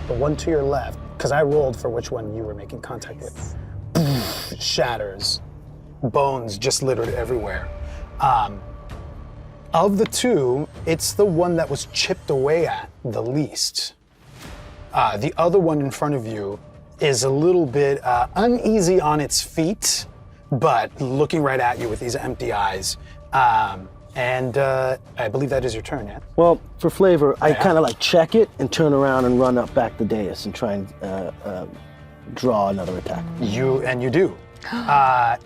the one to your left, because I rolled for which one you were making contact with, shatters, bones just littered everywhere. Of the two, it's the one that was chipped away at the least. The other one in front of you is a little bit uneasy on its feet, but looking right at you with these empty eyes. And I believe that is your turn, yeah? Well, for flavor, I kind of like check it and turn around and run up back the dais and try and draw another attack. You do.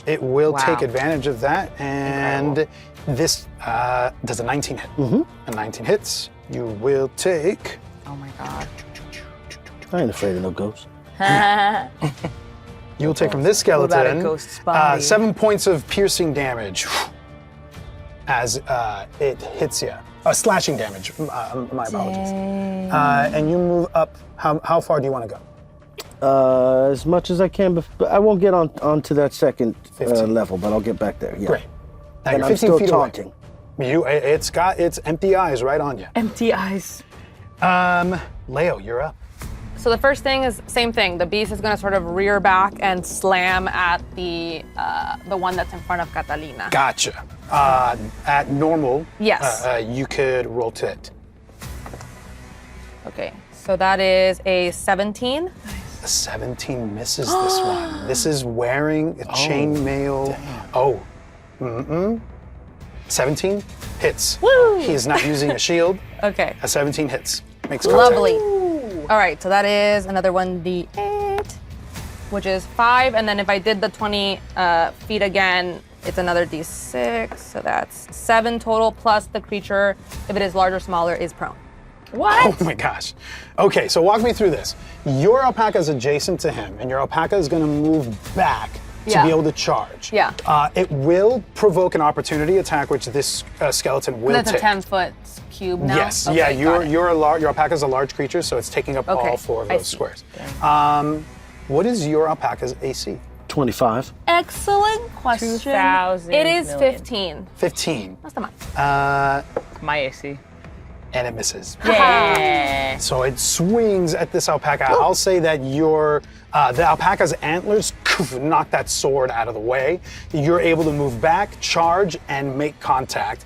It will Wow. take advantage of that, and this does a 19 hit. A 19 hits. You will take. Oh my god. I ain't afraid of no ghosts. You'll take from this about a skeleton ghost's body? 7 points of piercing damage as it hits you. Slashing damage. My apologies. And you move up. How far do you want to go? As much as I can, but I won't get onto that second 15. level, but I'll get back there. Yeah. Great. Now And you're I'm 15 still feet taunting. away. It's got its empty eyes right on you. Empty eyes. Leo, you're up. So the first thing is same thing. The beast is going to sort of rear back and slam at the one that's in front of Catalina. Gotcha. At normal, Yes. you could roll to hit. Okay, so that is a 17. A 17 misses this one. This is wearing a chainmail. Oh. 17 hits. Woo! He is not using a shield. Okay, A 17 hits. Makes contact. lovely. All right, so that is another 1d8, which is 5, and then if I did the 20 feet again, It's another d6, so that's 7 total, plus the creature, if it is large or smaller, is prone. What? Oh my gosh. Okay, so walk me through this. Your alpaca is adjacent to him, and your alpaca is going to move back to be able to charge. Yeah. It will provoke an opportunity attack, which this skeleton will That's take. a 10-foot cube now? Yes. Okay, Yeah. got it. Your alpaca is a large creature, so it's taking up all 4 of I those see. squares. What is your alpaca's AC? 25. Excellent question. 2,000 It is million. 15. 15. That's not much. My AC. And it misses. Yeah. So it swings at this alpaca. I'll say that the alpaca's antlers knock that sword out of the way. You're able to move back, charge, and make contact.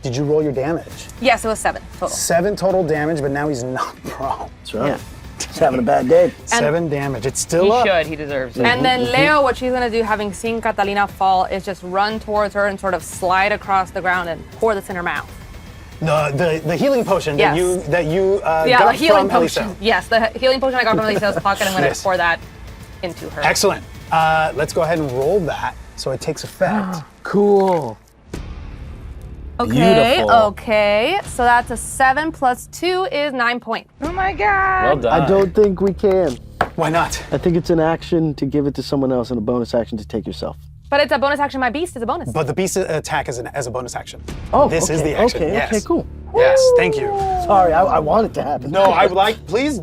Did you roll your damage? Yes, it was 7 total. 7 total damage, but now he's not prone. That's right. He's having a bad day. 7 damage. It's still He up. should. He deserves it. And then Leo, what she's gonna do, having seen Catalina fall, is just run towards her and sort of slide across the ground and pour this in her mouth. The healing potion Yes. that you Yeah, got the healing from potion. Eliseo. Yes, the healing potion I got from Eliseo's pocket. I'm gonna Yes. pour that into her. Excellent. Let's go ahead and roll that so it takes effect. Cool. Okay, Beautiful. okay. So that's a 7 plus 2 is 9 points. Oh my god. Well done. I don't think we can. Why not? I think it's an action to give it to someone else and a bonus action to take yourself. But it's a bonus action. My beast is a bonus. But the beast attack is as a bonus action. Oh, This is okay, the action. Okay, Yes. okay, cool. Yes, thank you. Sorry, I want it to happen. No, I would like, please,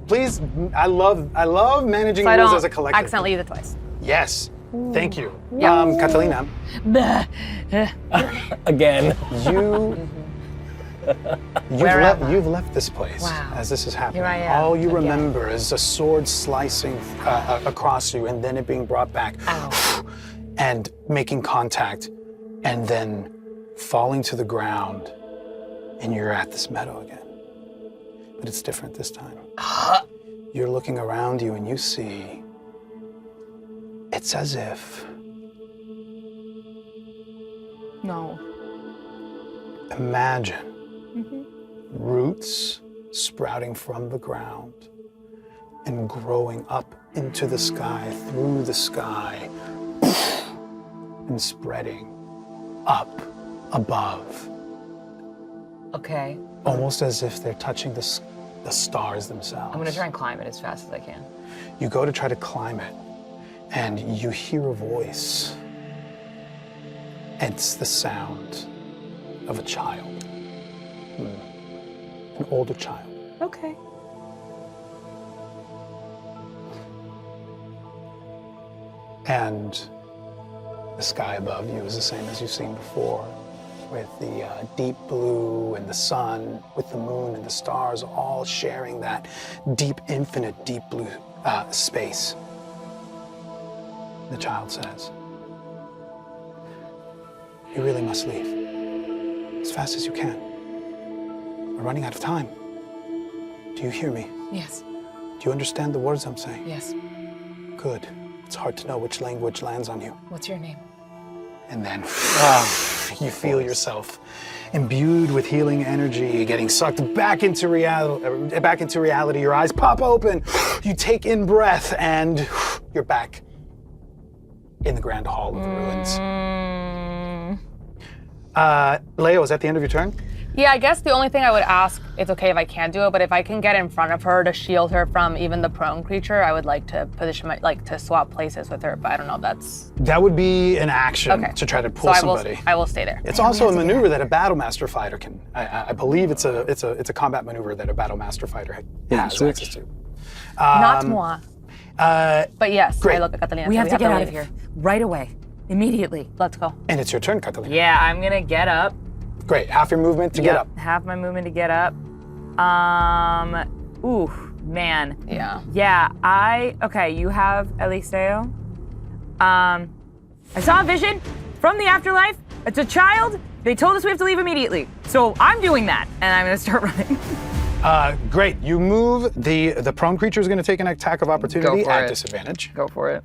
I love managing So I rules don't as a collective. accidentally use it twice. Yes, thank you. Yeah. Catalina, Again. you've left this place as this is happening. Here I am, All you again. remember is a sword slicing across you and then it being brought back and making contact and then falling to the ground and you're at this meadow again. But it's different this time. You're looking around you and you see it's as if No. imagine roots sprouting from the ground and growing up into the sky, through the sky, and spreading up above, Okay. almost as if they're touching the stars themselves. I'm gonna try and climb it as fast as I can. You go to try to climb it, and you hear a voice. It's the sound of a child, an older child. Okay. And the sky above you is the same as you've seen before, with the deep blue and the sun, with the moon and the stars all sharing that deep, infinite, deep blue space. The child says, "You really must leave, as fast as you can. We're running out of time. Do you hear me? Yes. Do you understand the words I'm saying? Yes. Good. It's hard to know which language lands on you." What's your name? And then you feel yourself imbued with healing energy, getting sucked back into reality. Your eyes pop open. You take in breath, and you're back in the grand hall of the ruins. Leo, is that the end of your turn? Yeah, I guess the only thing I would ask, it's okay if I can't do it, but if I can get in front of her to shield her from even the prone creature, I would like to position to swap places with her, but I don't know if that's... That would be an action Okay. to try to pull somebody. I will stay there. It's also a maneuver that a battle master fighter can. I believe it's a combat maneuver that a battle master fighter has switch. access to. Not moi. But yes, great. I look at Catalina. We so have to get out of leave. here right away, immediately. Let's go. And it's your turn, Catalina. Yeah, I'm gonna get up. Great. Half your movement to get up. Half my movement to get up. Ooh, man. Yeah. Yeah, okay, you have Eliseo. I saw a vision from the afterlife. It's a child. They told us we have to leave immediately. So I'm doing that, and I'm gonna start running. Great. You move. The prone creature is going to take an attack of opportunity Go for at it. disadvantage. Go for it.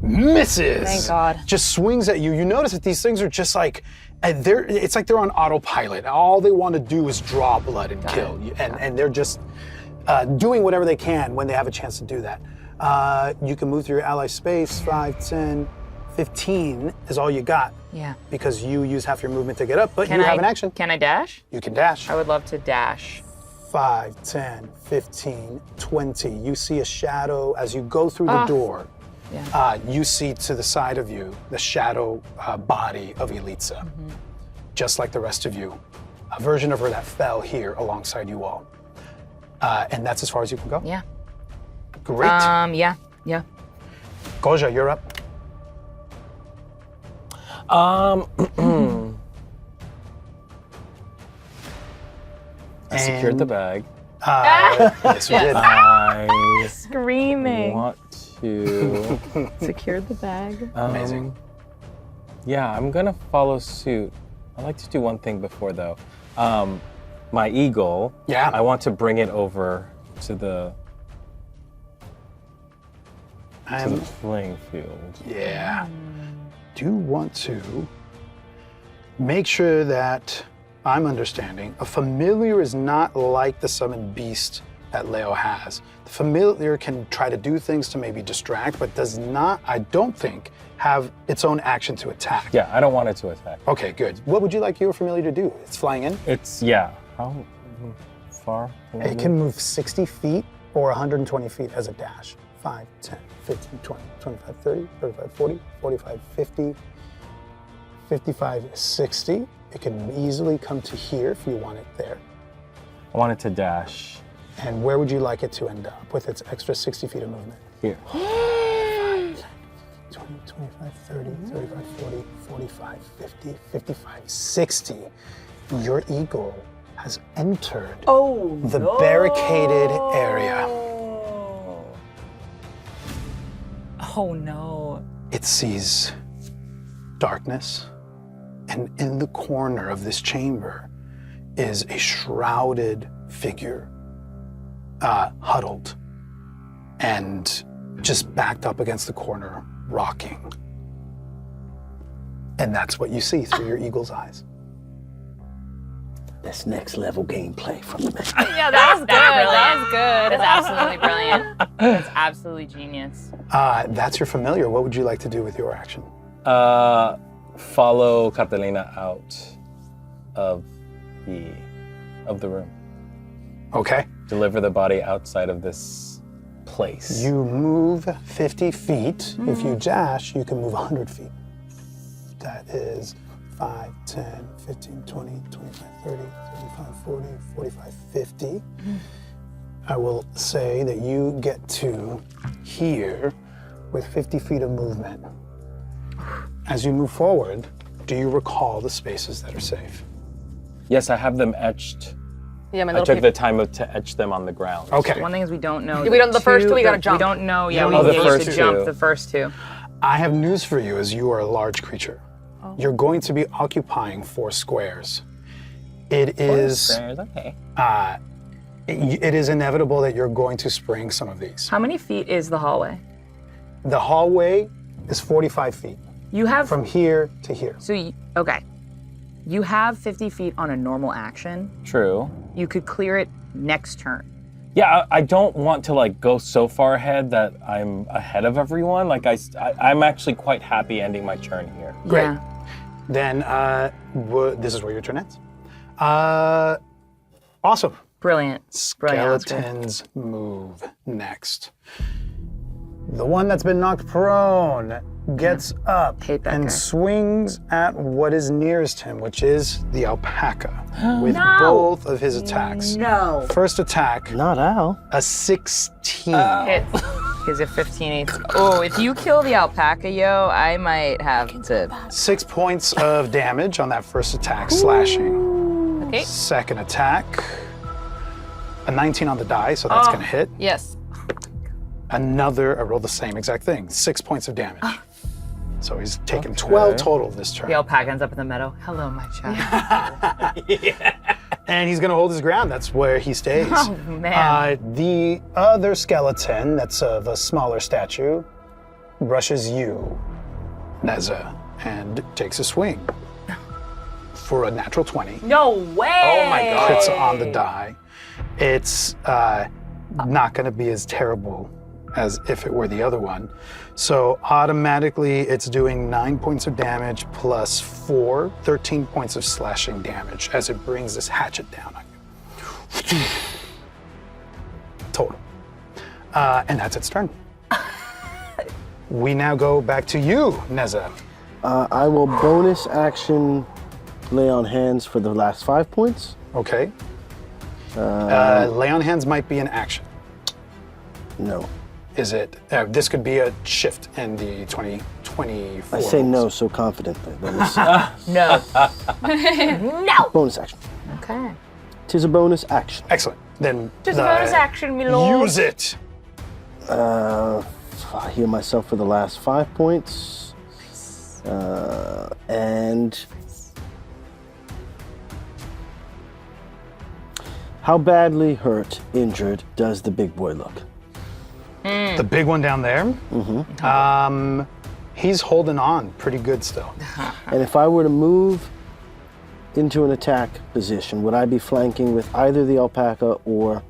Misses. Thank God. Just swings at you. You notice that these things are just like it's like they're on autopilot. All they want to do is draw blood and kill you, and they're just doing whatever they can when they have a chance to do that. You can move through your ally space, 5, 10, 15 is all you got Yeah. because you use half your movement to get up, but Can you I have an action. Can I dash? You can dash. I would love to dash. 5, 10, 15, 20. You see a shadow as you go through the door. Yeah. You see to the side of you the shadow body of Elitsa, just like the rest of you. A version of her that fell here alongside you all. And that's as far as you can go? Yeah. Great. Yeah. Goja, you're up. I secured the bag. Yes, you did. I Screaming. want to. Secured the bag. Amazing. Yeah, I'm gonna follow suit. I'd like to do one thing before though. My eagle. Yeah. I want to bring it over to the playing field. Yeah. Do you want to make sure that I'm understanding a familiar is not like the summoned beast that Leo has. The familiar can try to do things to maybe distract, but does not, I don't think, have its own action to attack. Yeah, I don't want it to attack. Okay, good. What would you like your familiar to do? It's flying in? How far? It can move 60 feet or 120 feet as a dash. 5, 10, 15, 20, 25, 30, 35, 40, 45, 50, 55, 60. It can easily come to here if you want it there. I want it to dash. And where would you like it to end up with its extra 60 feet of movement? Here. 20, 25, 30, 35, 40, 45, 50, 55, 60. Your eagle has entered the barricaded area. Oh no. It sees darkness, and in the corner of this chamber is a shrouded figure, huddled and just backed up against the corner, rocking. And that's what you see through your eagle's eyes. That's next level gameplay from the man. Yeah, that was good. That was good. That's absolutely brilliant. That's absolutely genius. That's your familiar. What would you like to do with your action? Follow Catalina out of the room. Okay. Deliver the body outside of this place. You move 50 feet. If you dash, you can move 100 feet. That is 5, 10, 15, 20, 25, 30, 35, 40, 45, 50. I will say that you get to here with 50 feet of movement. As you move forward, do you recall the spaces that are safe? Yes, I have them etched. Yeah, my I little took paper. the time to etch them on the ground. Okay. One thing is we don't know. We don't- the first two we gotta jump. We don't know. Yeah, we Oh, the need first to jump two. the first two. I have news for you as you are a large creature. You're going to be occupying 4 squares. It is Okay. it is inevitable that you're going to spring some of these. How many feet is the hallway? The hallway is 45 feet You have from here to here. okay. You have 50 feet on a normal action. True. You could clear it next turn. Yeah, I don't want to like go so far ahead that I'm ahead of everyone. Like I'm actually quite happy ending my turn here. Great. Yeah. Then this is where your turn ends. Awesome. Brilliant. Brilliant. Skeletons move next. The one that's been knocked prone gets up Hate that and guy. swings at what is nearest him, which is the alpaca, with No. both of his attacks. No. First attack, Not Al. a 16. Hit. Is it 15? Oh, if you kill the alpaca, yo, I might have to. 6 points of damage on that first attack, slashing. Okay. Second attack, a 19 on the die, so that's gonna hit. Yes. Another, I rolled the same exact thing, 6 points of damage. So he's taken 12 total this turn. The alpaca ends up in the meadow. Hello, my child. And he's gonna hold his ground, that's where he stays. Oh, man. The other skeleton, that's of a smaller stature, rushes you, Neza, and takes a swing for a natural 20. No way. Oh my God. Crits on the die. It's not gonna be as terrible as if it were the other one. So automatically it's doing 9 points of damage plus 4, 13 points of slashing damage as it brings this hatchet down on you. Total. And that's its turn. We now go back to you, Neza. I will bonus action lay on hands for the last 5 points. Okay. Lay on hands might be an action. No. Is it? This could be a shift in the 2024. I say rules. no so confidently. Let me see. No. No. Bonus action. Okay. Tis a bonus action. Excellent. Then Just a bonus action, my lord. use it. I heal myself for the last 5 points. And how badly hurt, injured does the big boy look? The big one down there. Mm-hmm. He's holding on pretty good still. And if I were to move into an attack position, would I be flanking with either the alpaca or?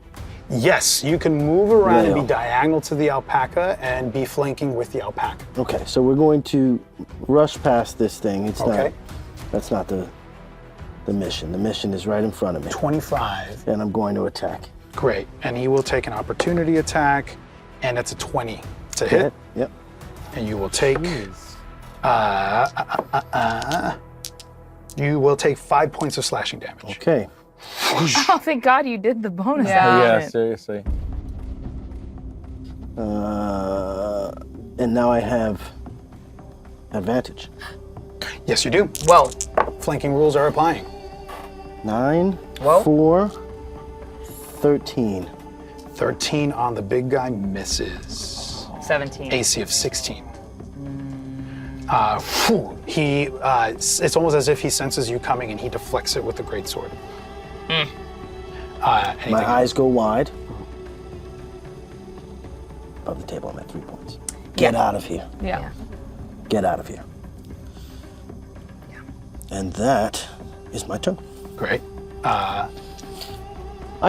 Yes, you can move around and Rail. be diagonal to the alpaca and be flanking with the alpaca. Okay, so we're going to rush past this thing. It's Okay. not. That's not the mission. The mission is right in front of me, 25. and I'm going to attack. Great. And he will take an opportunity attack, and it's a 20 to hit. Yep. And you will take. You will take 5 points of slashing damage. Okay. Oh, thank God you did the bonus Yeah. Yeah, action. seriously. And now I have advantage. Yes, you do. Whoa. Flanking rules are applying. 9, Whoa. 4, 13. 13 on the big guy misses. 17. AC of 16. It's almost as if he senses you coming and he deflects it with the greatsword. Anything My eyes else? go wide. Above the table, I'm at 3 points. Get out of here. Yeah. Get out of here. And that is my turn. Great. I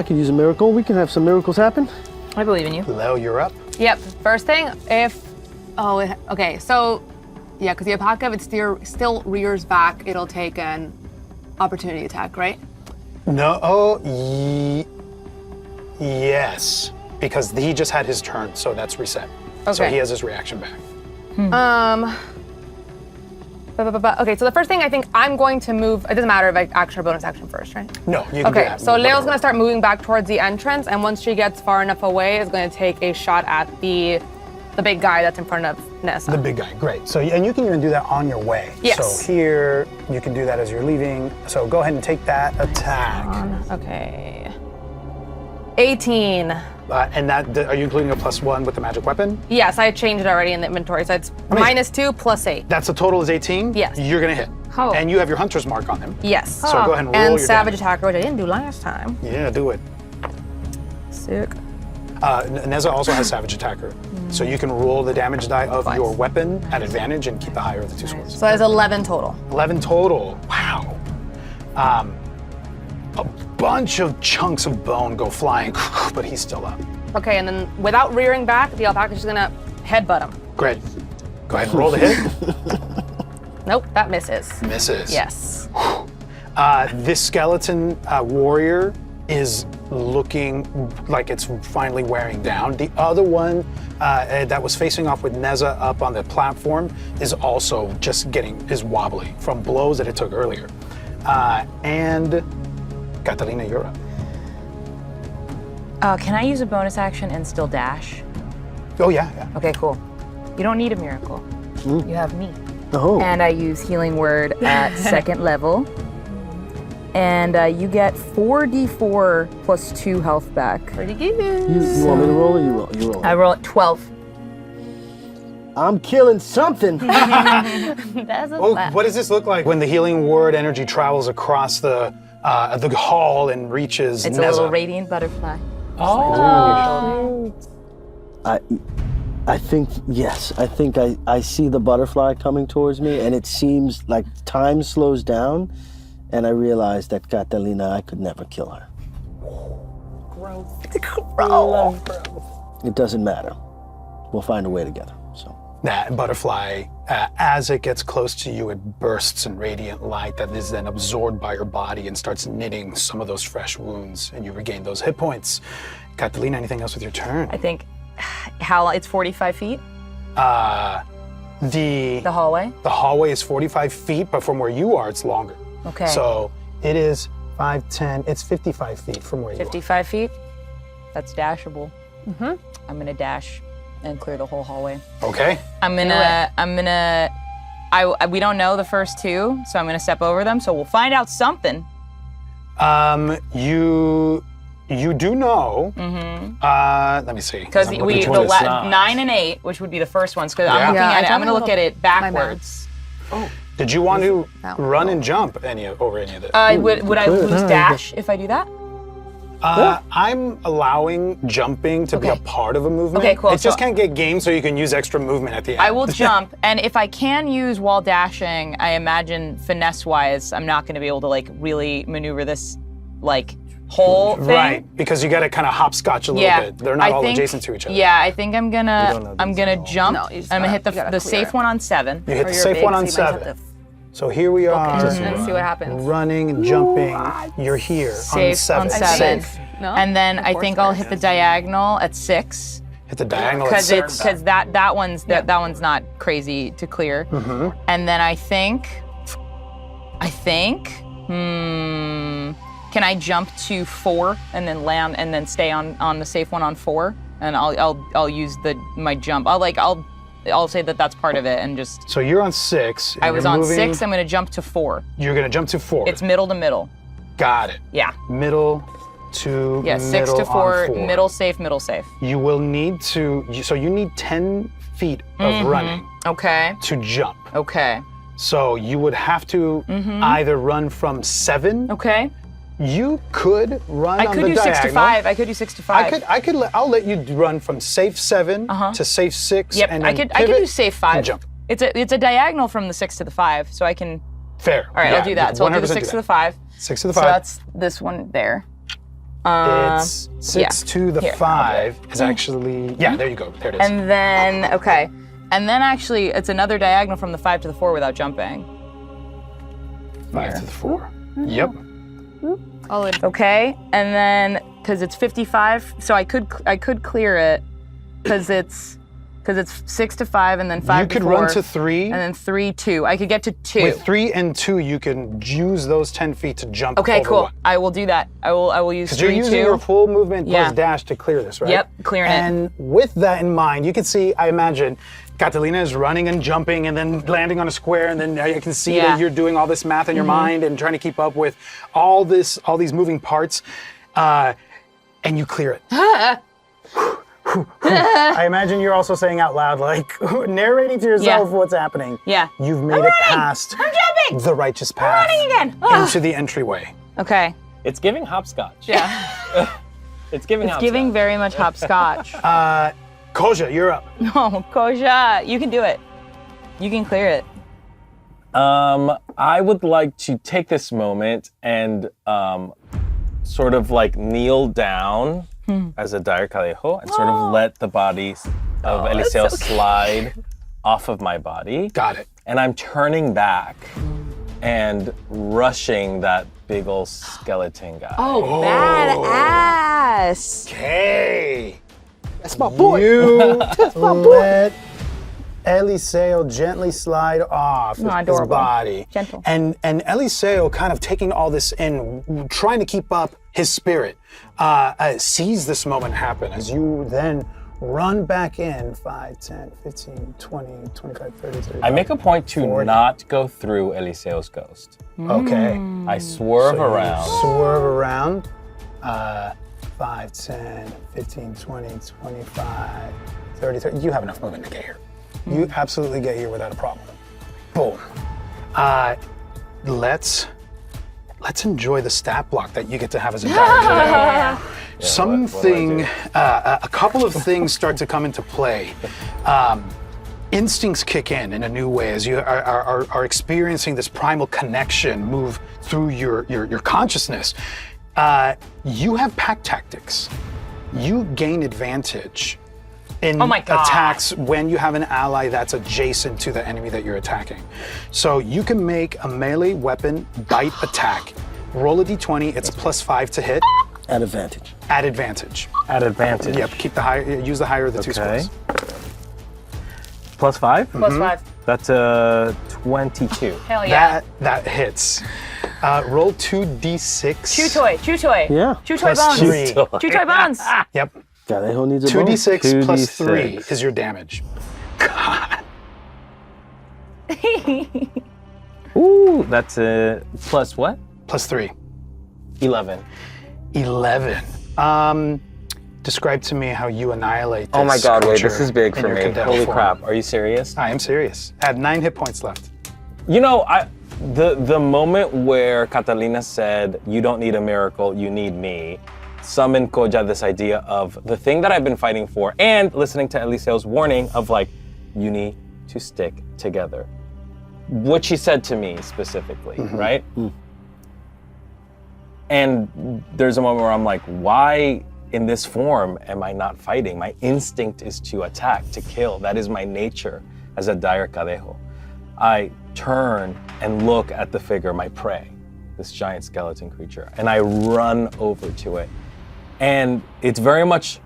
could use a miracle. We can have some miracles happen. I believe in you. Leo, you're up. Yep. First thing, okay. So, yeah, because the alpaca, if it still rears back, it'll take an opportunity attack, right? No. Yes. Because he just had his turn, so that's reset. So Okay. he has his reaction back. Okay, so the first thing I think I'm going to move, it doesn't matter if I action or bonus action first, right? No, you can do Okay, that. so Leo's gonna start moving back towards the entrance, and once she gets far enough away, is gonna take a shot at the big guy that's in front of Neza. The big guy, great. So, and you can even do that on your way. Yes. So here, you can do that as you're leaving. So go ahead and take that attack. Okay. 18. And that, are you including a +1 with the magic weapon? Yes, I changed it already in the inventory, so it's -2 plus 8. That's the total is 18? Yes. You're gonna hit. Oh. And you have your hunter's mark on him. Yes. So go ahead and roll And your savage damage. attacker, which I didn't do last time. Yeah, do it. Sick. Neza also has savage attacker. So you can roll the damage die of your weapon at advantage and keep the higher of the two scores. So that's 11 total. 11 total. Wow. A bunch of chunks of bone go flying, but he's still up. Okay, and then without rearing back, the alpaca's just gonna headbutt him. Great. Go ahead and roll the hit. Nope, that misses. Misses. Yes. This skeleton warrior is looking like it's finally wearing down. The other one that was facing off with Neza up on the platform is also just is wobbly from blows that it took earlier. And Catalina, you're up. Can I use a bonus action and still dash? Oh yeah. Okay, cool. You don't need a miracle. You have me. Oh. And I use Healing Word at second level. And you get 4d4 plus 2 health back. Pretty good. You want me to roll or you roll? You roll. I roll at 12. I'm killing something. That's a Oh, what does this look like when the healing word energy travels across the hall and reaches It's Neza? a little radiant butterfly. I think, yes, I think I see the butterfly coming towards me, and it seems like time slows down, and I realize that Catalina, I could never kill her. It doesn't matter. we'll find a way together. So That butterfly, as it gets close to you, it bursts in radiant light that is then absorbed by your body and starts knitting some of those fresh wounds, and you regain those hit points. Catalina, anything else with your turn? I think it's 45 feet. The hallway. The hallway is 45 feet, but from where you are, it's longer. Okay. So it is 5, 10, it's 55 feet from where you are. 55 feet. That's dashable. I'm gonna dash and clear the whole hallway. Okay. We don't know the first two, so I'm gonna step over them. So we'll find out something. You do know. Let me see. Because I'm looking towards the the side. 9 and 8, which would be the first ones. Because I'm looking Yeah, at it. I I'm gonna look at it backwards. Did you want to That run and jump over any of this? Would I lose dash if I do that? I'm allowing jumping to be a part of a movement. Okay, cool. It just So- can't get game, so you can use extra movement at the end. I will jump, and if I can use while dashing, I imagine finesse-wise, I'm not going to be able to like really maneuver this like whole thing. Right, because you got to kind of hopscotch a little bit. They're not all adjacent to each other. Yeah, I think I'm don't gonna know these jump. No, you just I'm gonna gotta- hit you gotta the clear safe it. one on 7. You hit Or the you're safe big, one so on you might have 7. to- So here we are, Let's see what happens. running and jumping. You're here on Safe 7. on 7. Safe. No? And then Of I course think there I'll is. hit the diagonal at 6. Hit the diagonal at Because 6. that one's not crazy to clear. And then I think, can I jump to 4 and then land and then stay on the safe one on 4? And I'll use my jump. I'll say that that's part of it and just. So you're on 6. and I was you're on moving- 6. I'm gonna jump to 4. You're going to jump to 4. It's middle to middle. Got it. Yeah. Middle to Yeah. middle 6 to on 4. 4. Middle safe. Middle safe. You will need to, so you need 10 feet of running Okay. to jump. Okay. So you would have to either run from 7. Okay. You could run I on could the do diagonal. 6 to 5. I could do 6 to 5. I'll let you run from safe 7 to safe 6. Yep. And I then could do pivot safe 5. and jump. It's a diagonal from the 6 to the 5, so I can. Fair. All right, I'll do that. So I'll do the 6 to the 5. 6 to the So 5. that's this one there. It's 6 to the Here, I'll do 5 is actually, yeah, there you go. There it is. And then and then actually it's another diagonal from the 5 to the 4 without jumping. 5 to the 4. Yep. Okay, and then because it's 55, so I could clear it because it's 6 to 5 and then 5 You to could 4. run to 3. And then 3, 2. I could get to 2. With 3 and 2, you can use those 10 feet to jump Okay, over cool. one. I will do that. I will use Because 3, you're using 2. your full movement plus Yeah. dash to clear this, right? Yep, clearing it. And with that in mind, you can see, I imagine, Catalina is running and jumping and then landing on a square, and then I can see Yeah. that you're doing all this math in your mind and trying to keep up with all these moving parts, and you clear it. I imagine you're also saying out loud, like, narrating to yourself what's happening. Yeah. You've made it past I'm jumping! the righteous path running again! Ah. into the entryway. Okay. It's giving hopscotch. Yeah. It's giving It's hopscotch. giving very much hopscotch. Koja, you're up. No, Koja, you can do it. You can clear it. I would like to take this moment and sort of like kneel down as a dire calejo and sort of let the body of Eliseo slide off of my body. Got it. And I'm turning back and rushing that big old skeleton guy. Oh, badass. Okay. That's my boy. You let Eliseo gently slide off his adorable. body. Gentle. And Eliseo, kind of taking all this in, trying to keep up his spirit, sees this moment happen as you then run back in 5, 10, 15, 20, 25, 30, 35. I make a point to 40. not go through Eliseo's ghost. Okay. I swerve around. Swerve around. 5, 10, 15, 20, 25, 30. You have enough movement to get here. You absolutely get here without a problem. Boom. Let's enjoy the stat block that you get to have as a dire. A couple of things start to come into play. Instincts kick in a new way as you are experiencing this primal connection move through your consciousness. You have pack tactics. You gain advantage in Oh my God. attacks when you have an ally that's adjacent to the enemy that you're attacking. So you can make a melee weapon bite attack. Roll a d20, it's +5 to hit, At advantage. at advantage. At advantage. Yep, keep the higher, use the higher of the two Okay. scores. +5? +5. That's 22. Hell yeah. That hits. Roll 2d6. Chew toy. Yeah. Chew toy Plus bones. 3. Chew toy bones. Yep. Galejo needs a bone. 2d6 plus 2d6. 3 is your damage. Ooh, that's a plus what? Plus 3. 11. 11. Describe to me how you annihilate this Oh my god, wait, this creature is big in for your me. condemned Holy form. crap, are you serious? I am serious. I have 9 hit points left. You know, the moment where Catalina said, you don't need a miracle, you need me, summoned Koja this idea of the thing that I've been fighting for, and listening to Eliseo's warning of like, you need to stick together. What she said to me specifically, right? And there's a moment where I'm like, why in this form am I not fighting? My instinct is to attack, to kill. That is my nature as a dire cadejo. I turn and look at the figure, my prey, this giant skeleton creature, and I run over to it. And it's very much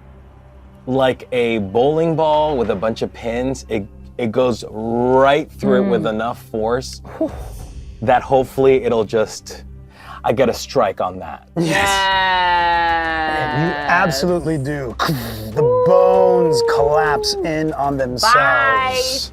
like a bowling ball with a bunch of pins. It goes right through it with enough force that hopefully it'll just, I get a strike on that. You absolutely do. The bones collapse in on themselves.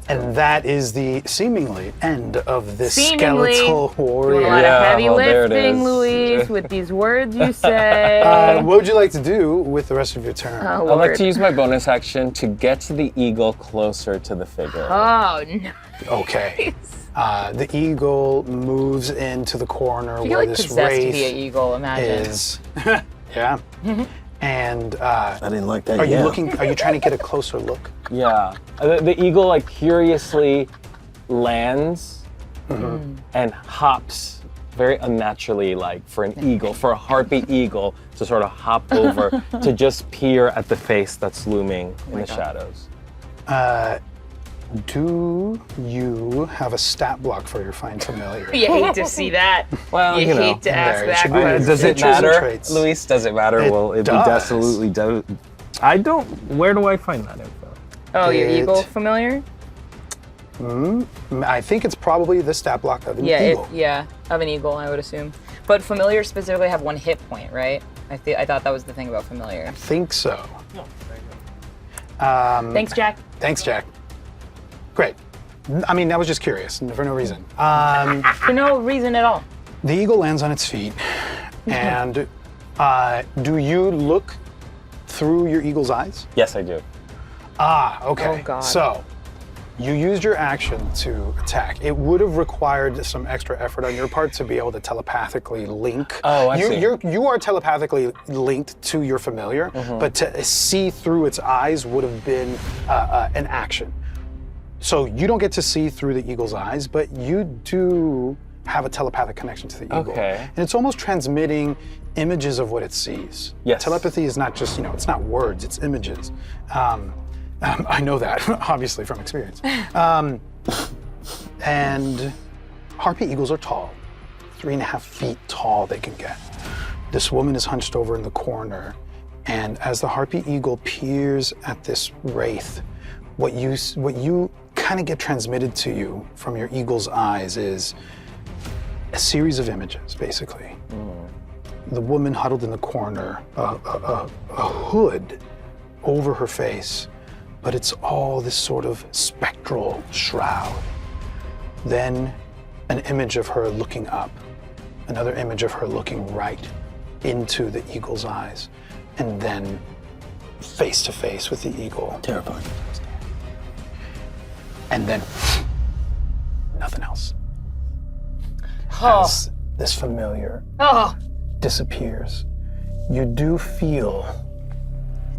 And that is the seemingly end of this Seemingly. skeletal warrior. A lot Yeah, of heavy well, there it lifting, is. Luis, with these words you say. What would you like to do with the rest of your turn? Oh, I'd like Lord. to use my bonus action to get the eagle closer to the figure. Oh, no. Okay. The eagle moves into the corner I where feel like this possessed to wraith be an eagle, imagine. is. Yeah. And I didn't like that. are you yeah. looking? Are you trying to get a closer look? Yeah. The eagle like curiously lands and hops very unnaturally, like for an eagle, for a harpy eagle to sort of hop over to just peer at the face that's looming in the shadows. Do you have a stat block for your find familiar? You hate to see that. Well, you you know, hate to ask there, it that should be- question. Does it Features and matter, traits. Luis? Does it matter? It Well, it does. absolutely does. I don't. Where do I find that info? Oh, your It- eagle familiar? I think it's probably the stat block of an Yeah, eagle. of an eagle, I would assume. But familiar specifically have 1 hit point, right? I thought that was the thing about familiar. Think so. Thanks, Jack. Thanks, Jack. Great. I mean, I was just curious for no reason. For no reason at all. The eagle lands on its feet, and do you look through your eagle's eyes? Yes, I do. Ah, okay. Oh, God. So, you used your action to attack. It would have required some extra effort on your part to be able to telepathically link. Oh, I see. You are telepathically linked to your familiar, but to see through its eyes would have been an action. So you don't get to see through the eagle's eyes, but you do have a telepathic connection to the eagle. Okay. And it's almost transmitting images of what it sees. Yes. Telepathy is not just, it's not words, it's images. I know that, obviously, from experience. And harpy eagles are tall, 3.5 feet tall they can get. This woman is hunched over in the corner, and as the harpy eagle peers at this wraith, what you kind of get transmitted to you from your eagle's eyes is a series of images, basically. The woman huddled in the corner, a hood over her face, but it's all this sort of spectral shroud. Then an image of her looking up, another image of her looking right into the eagle's eyes, and then face to face with the eagle. Terrifying. And then nothing else. Oh. As this familiar Oh. disappears, you do feel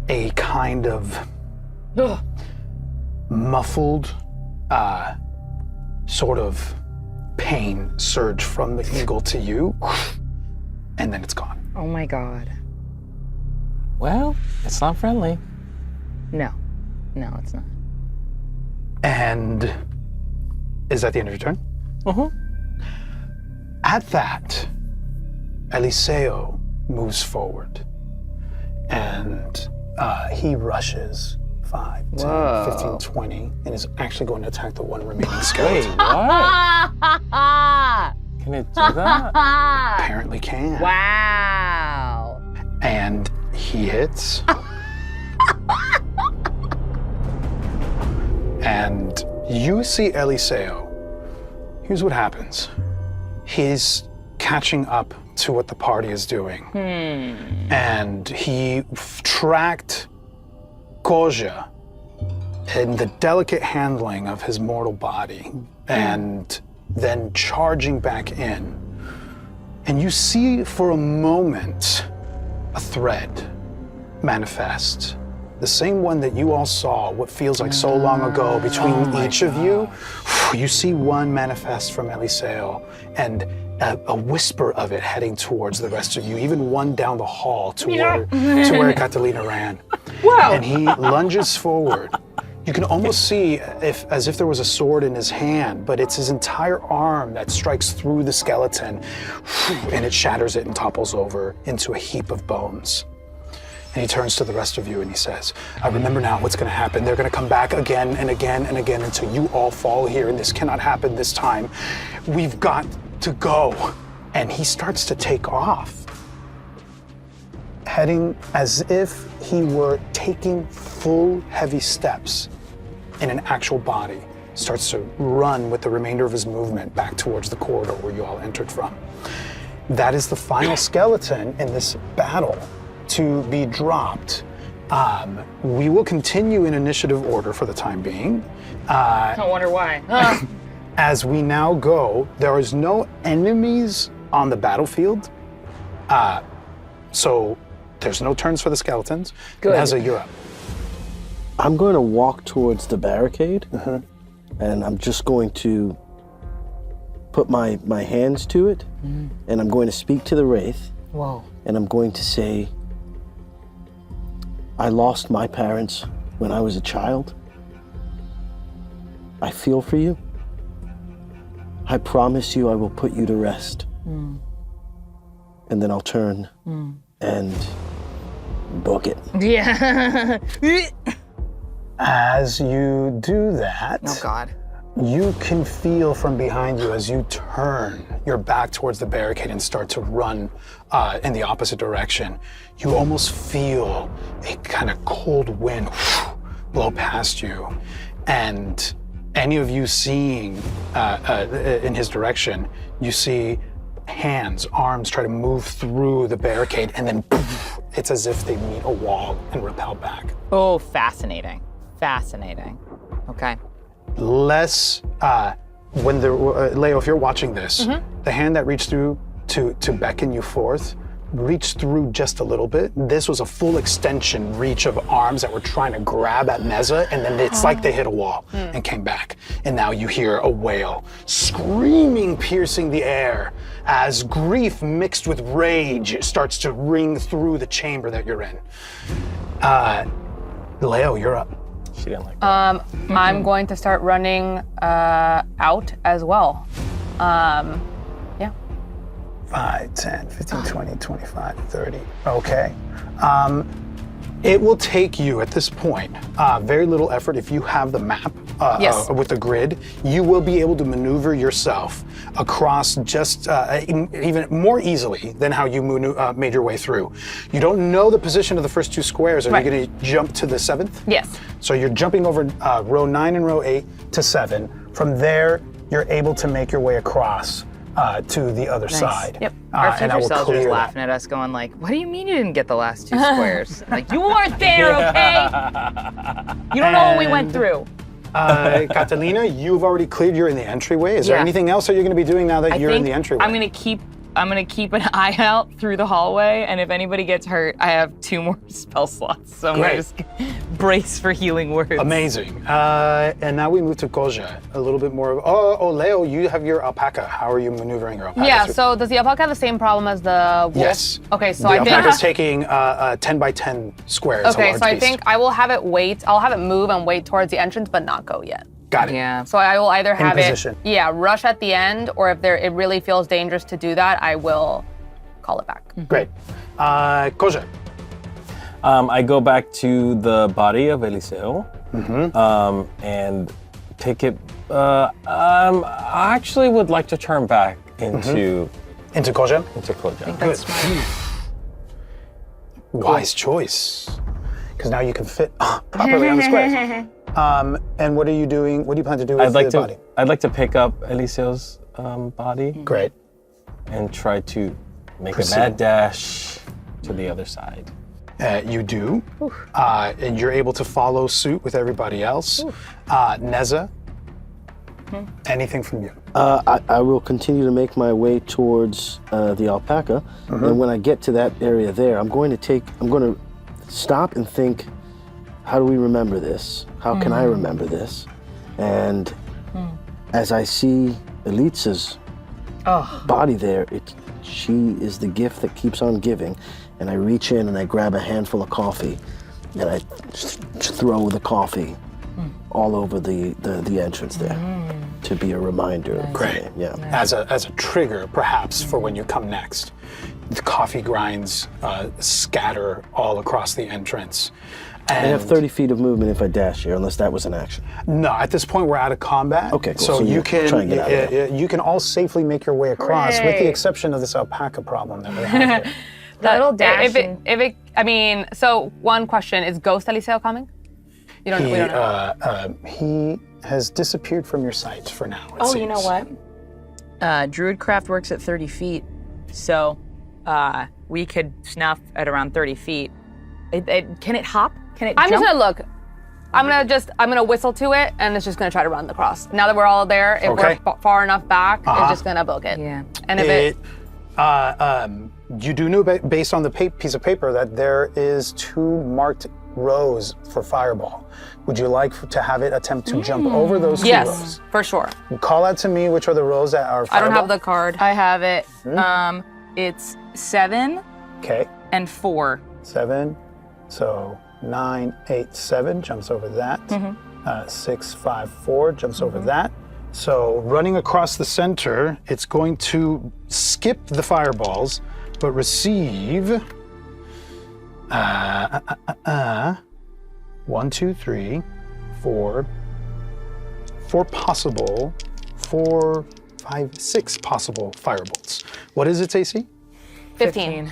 a kind of Ugh. muffled sort of pain surge from the eagle to you, and then it's gone. Oh my God. Well, it's not friendly. No, it's not. And is that the end of your turn? At that, Eliseo moves forward and he rushes 5, 10, 15, 20 and is actually going to attack the one remaining skeleton. Wait, what? Can it do that? Apparently can. Wow. And he hits. And you see Eliseo. Here's what happens. He's catching up to what the party is doing. And he tracked Koja in the delicate handling of his mortal body and then charging back in. And you see for a moment a thread manifest. The same one that you all saw, what feels like so long ago between each of you. You see one manifest from Eliseo and a whisper of it heading towards the rest of you, even one down the hall to where Catalina ran. Wow. And he lunges forward. You can almost see as if there was a sword in his hand, but it's his entire arm that strikes through the skeleton and it shatters it and topples over into a heap of bones. And he turns to the rest of you and he says, I remember now what's going to happen. They're going to come back again and again and again until you all fall here, and this cannot happen this time. We've got to go. And he starts to take off, heading as if he were taking full heavy steps in an actual body. Starts to run with the remainder of his movement back towards the corridor where you all entered from. That is the final skeleton in this battle to be dropped. We will continue in initiative order for the time being. I wonder why. As we now go, there is no enemies on the battlefield. So there's no turns for the skeletons. Good. Neza, you're up. I'm going to walk towards the barricade, and I'm just going to put my hands to it, and I'm going to speak to the Wraith. Whoa. And I'm going to say, I lost my parents when I was a child. I feel for you. I promise you I will put you to rest. And then I'll turn and book it. Yeah. As you do that, Oh God. you can feel from behind you as you turn your back towards the barricade and start to run in the opposite direction. You almost feel a kind of cold wind blow past you. And any of you seeing in his direction, you see hands, arms try to move through the barricade, and then it's as if they meet a wall and repel back. Oh, fascinating. Fascinating. Okay. Less, when Leo, if you're watching this, the hand that reached through to beckon you forth reached through just a little bit. This was a full extension reach of arms that were trying to grab at Neza, and then it's like they hit a wall and came back. And now you hear a wail, screaming, piercing the air as grief mixed with rage starts to ring through the chamber that you're in. Leo, you're up. She didn't like that. I'm going to start running out as well. Yeah. 5, 10, 15, 20, 25, 30. Okay. It will take you at this point very little effort. If you have the map Yes. with the grid, you will be able to maneuver yourself across just even more easily than how you made your way through. You don't know the position of the first two squares. Are Right. you going to jump to the 7th? Yes. So you're jumping over row 9 and row 8 to 7. From there, you're able to make your way across to the other side. Yep. Our and I future will soldiers clear that. laughing at us going like, what do you mean you didn't get the last two squares? Like, you weren't there, okay? You don't know what we went through. Catalina, you've already cleared. You're in the entryway. Is there Yeah. anything else that you're going to be doing now that you're in the entryway? I'm going to keep I'm gonna keep an eye out through the hallway, and if anybody gets hurt, I have 2 more spell slots, so I'm gonna just brace for healing words. Amazing. And now we move to Koja. A little bit more of, Leo, you have your alpaca. How are you maneuvering your alpaca? Yeah, so does the alpaca have the same problem as the wolf? Yes. Okay, so the I think... alpaca's taking 10 by 10 squares. Okay, so I think I will have it wait. I'll have it move and wait towards the entrance, but not go yet. Got it. Yeah. So I will either have position. rush at the end, or if it really feels dangerous to do that, I will call it back. Great. Koja. I go back to the body of Eliseo and take it. I actually would like to turn back into Into Koja? into Koja. That's smart. Wise choice. Because now you can fit properly on the squares. And what are you doing? What do you plan to do with the body? I'd like to pick up Eliseo's body Great. and try to make Proceed. a mad dash to the other side. You do. And you're able to follow suit with everybody else. Neza, anything from you? I will continue to make my way towards the alpaca, and when I get to that area there, I'm going to stop and think, how do we remember this? How can I remember this? And as I see Elitsa's body there, she is the gift that keeps on giving. And I reach in and I grab a handful of coffee, and I throw the coffee all over the entrance there to be a reminder. Of Great. the name. Yeah. As a trigger, perhaps, for when you come next. The coffee grinds scatter all across the entrance. I have 30 feet of movement if I dash here, unless that was an action. No, at this point we're out of combat. Okay, cool. So So you you try can and get out of there. you can all safely make your way across, with the exception of this alpaca problem that we have here. The little dash. So one question, is Ghost Eliseo coming? We don't know. He has disappeared from your sight for now. It seems. You know what? Druidcraft works at 30 feet, so we could snuff at around 30 feet. Can it hop? Can it I'm jump? just gonna look. I'm gonna whistle to it, and it's just gonna try to run across. Now that we're all there, if Okay. we're far enough back, it's just gonna book it. Yeah. And if You do know, based on the piece of paper, that there is 2 marked rows for fireball. Would you like to have it attempt to jump over those 2 yes, rows? for sure. Call out to me which are the rows that are I fireball. don't have the card. I have it. It's 7 Okay, and 4. 7. So 9, 8, 7 jumps over that. 6, 5, 4 jumps over that. So running across the center, it's going to skip the fireballs, but receive 1, 2, 3, 4 possible, 4, 5, 6 possible firebolts. What is its AC? 15.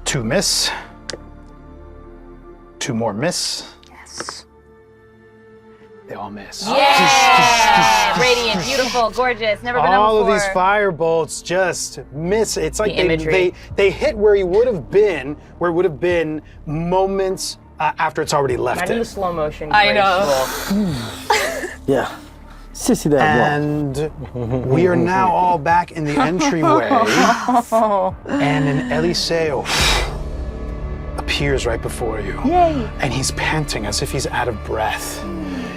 2 miss. 2 more miss. Yes. They all miss. Yeah! Radiant, beautiful, gorgeous. Never been done All of before. these firebolts just miss. It's like The imagery. they hit where he would have been, where it would have been moments after it's already left Imagine it. the slow motion. I know. Yeah. Sissy that wall. And we are now all back in the entryway. And an Eliseo appears right before you. Yay. And he's panting as if he's out of breath.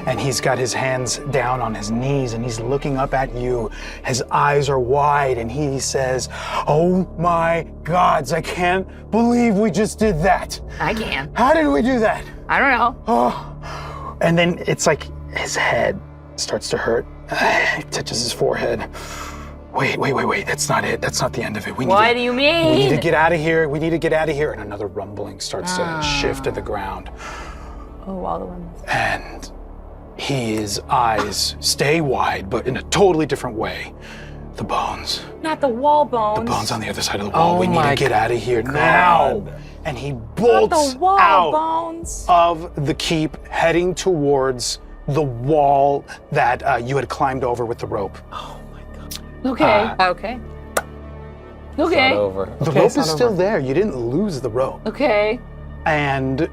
And he's got his hands down on his knees and he's looking up at you. His eyes are wide and he says, "Oh my gods, I can't believe we just did that. I can. How did we do that?" I don't know. Oh. And then it's like his head starts to hurt. He touches his forehead. Wait. That's not it. That's not the end of it. What do you mean? We need to get out of here. We need to get out of here. And another rumbling starts to shift to the ground. Oh, all the ones. And his eyes stay wide, but in a totally different way. The bones. Not the wall bones. The bones on the other side of the wall. Oh We need my to get out of here now. And he Not bolts the wall out bones. of the keep, heading towards the wall that you had climbed over with the rope. Okay. Okay. It's not Okay. over. The rope is still there. You didn't lose the rope. Okay. And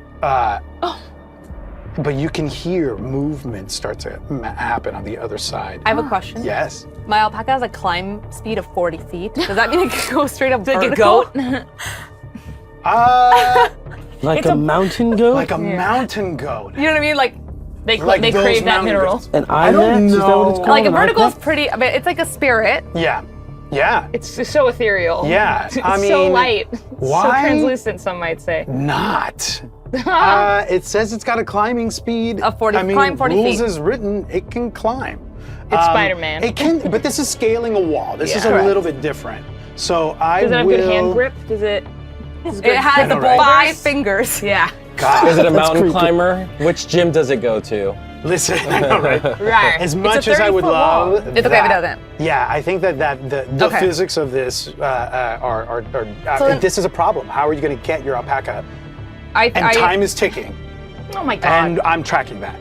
but you can hear movement start to happen on the other side. I have a question. Yes. My alpaca has a climb speed of 40 feet. Does that mean it can go straight up Like a vertical? goat. Like a mountain goat? Like a mountain goat. You know what I mean? Like They Like those crave that mountain mineral. goats. An I don't ibex? Is that what it's know. called? a An vertical is ibex? pretty, but it's like a spirit. Yeah. Yeah. It's just so ethereal. Yeah, It's I so mean, light. why- So translucent, some might say. Not. It says it's got a climbing speed Of 40 I mean, climb 40 rules feet. is written, it can climb. It's Spider-Man. It can, but this is scaling a wall. This is a Correct. little bit different. So I Does it have will. good hand grip? Does it? It has know, right? 5 fingers. Yeah. God, Is it a mountain creepy. climber? Which gym does it go to? listen, I know, right? Right. As much as I would 30-foot wall. love, It's okay if it that- doesn't. Yeah, I think that the Okay. physics of this are So then- this is a problem. How are you going to get your alpaca? I And time is ticking, Oh my god. and I'm tracking that,